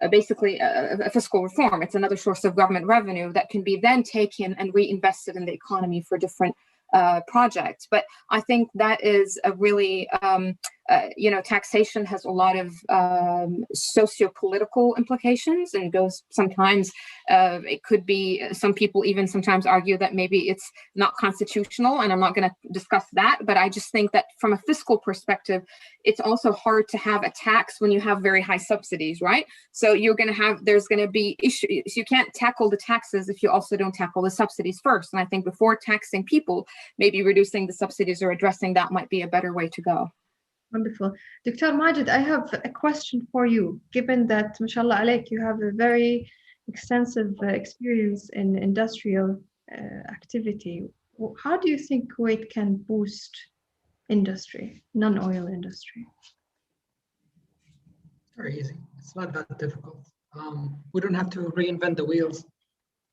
basically a fiscal reform. It's another source of government revenue that can be then taken and reinvested in the economy for different projects. But I think that is a really, taxation has a lot of socio-political implications, and goes sometimes, it could be, some people even sometimes argue that maybe it's not constitutional, and I'm not going to discuss that, but I just think that from a fiscal perspective, it's also hard to have a tax when you have very high subsidies, right? So there's going to be issues. You can't tackle the taxes if you also don't tackle the subsidies first. And I think before taxing people, maybe reducing the subsidies or addressing that might be a better way to go. Wonderful. Dr. Majid, I have a question for you. Given that, mashallah alayk, you have a very extensive experience in industrial activity, how do you think Kuwait can boost industry, non-oil industry? Very easy. It's not that difficult. We don't have to reinvent the wheels,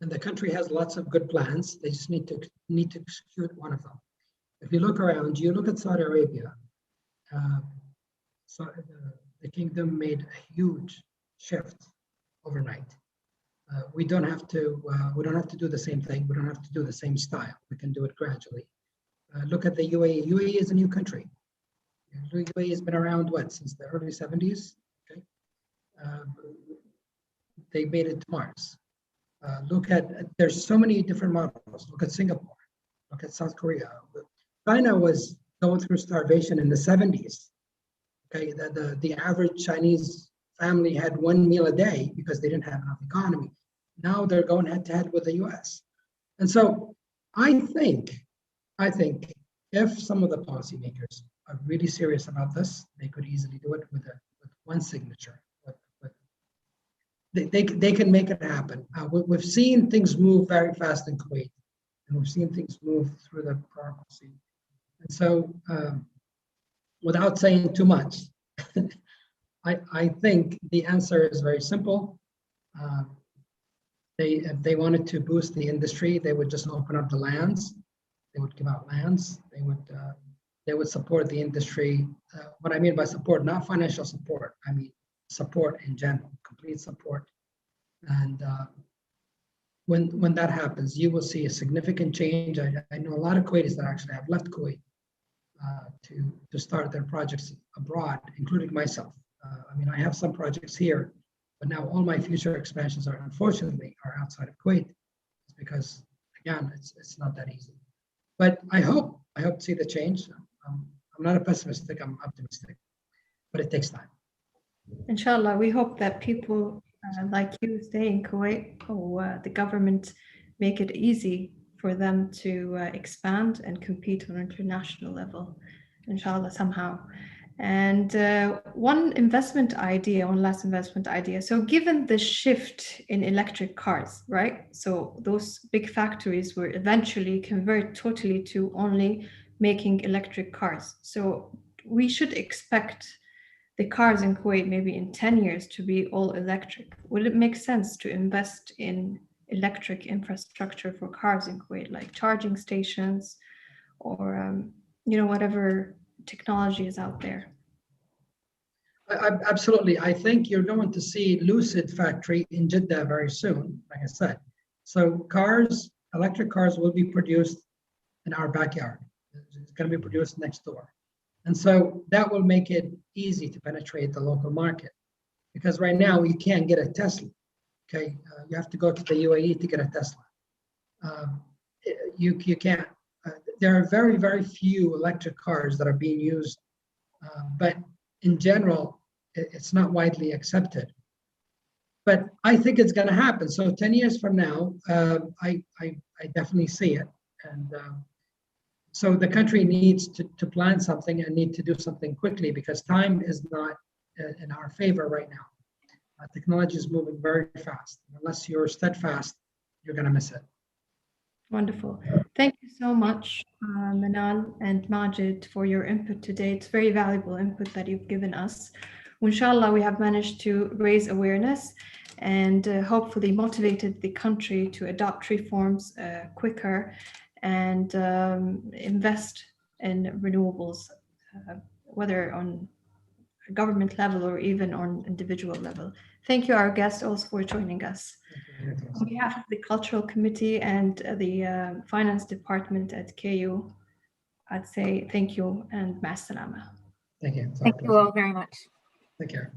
and the country has lots of good plans. They just need to execute one of them. If you look around, you look at Saudi Arabia. So the kingdom made a huge shift overnight. We don't have to do the same thing. We don't have to do the same style. We can do it gradually. Look at the UAE. UAE is a new country. UAE has been around since the early 70s. Okay, they made it to Mars. There's so many different models. Look at Singapore. Look at South Korea. China was going through starvation in the 70s. Okay, the average Chinese family had one meal a day because they didn't have enough economy. Now they're going head to head with the US. And so I think if some of the policymakers are really serious about this, they could easily do it with one signature. They can make it happen. We've seen things move very fast in Kuwait, and we've seen things move through the bureaucracy. And so, without saying too much, I think the answer is very simple. If they wanted to boost the industry, they would just open up the lands. They would give out lands. They would support the industry. What I mean by support, not financial support. I mean support in general, complete support. And when that happens, you will see a significant change. I know a lot of Kuwaitis that actually have left Kuwait to start their projects abroad, including myself. I have some projects here, but now all my future expansions unfortunately are outside of Kuwait. It's because, again, it's not that easy. But I hope to see the change. I'm not a pessimistic, I'm optimistic, but it takes time. Inshallah, we hope that people like you stay in Kuwait, or the government make it easy for them to expand and compete on an international level, inshallah, somehow. And one last investment idea. So given the shift in electric cars, right? So those big factories will eventually convert totally to only making electric cars. So we should expect the cars in Kuwait maybe in 10 years to be all electric. Would it make sense to invest in electric infrastructure for cars in Kuwait, like charging stations or whatever technology is out there? Absolutely. I think you're going to see Lucid factory in Jeddah very soon, like I said. So cars, electric cars will be produced in our backyard. It's going to be produced next door. And so that will make it easy to penetrate the local market. Because right now you can't get a Tesla. Okay, you have to go to the UAE to get a Tesla. You can't. There are very, very few electric cars that are being used, but in general, it's not widely accepted. But I think it's going to happen. So 10 years from now, I definitely see it. And so the country needs to plan something and need to do something quickly because time is not in our favor right now. Technology is moving very fast. Unless you're steadfast, you're going to miss it. Wonderful. Thank you so much, Manal and Majid, for your input today. It's very valuable input that you've given us. Inshallah, we have managed to raise awareness and hopefully motivated the country to adopt reforms quicker and invest in renewables, whether on government level or even on individual level. Thank you, our guests, also for joining us. On behalf of the Cultural Committee and the Finance Department at KU, I'd say thank you and ma salama. Thank you. Thank you all very much. Take care.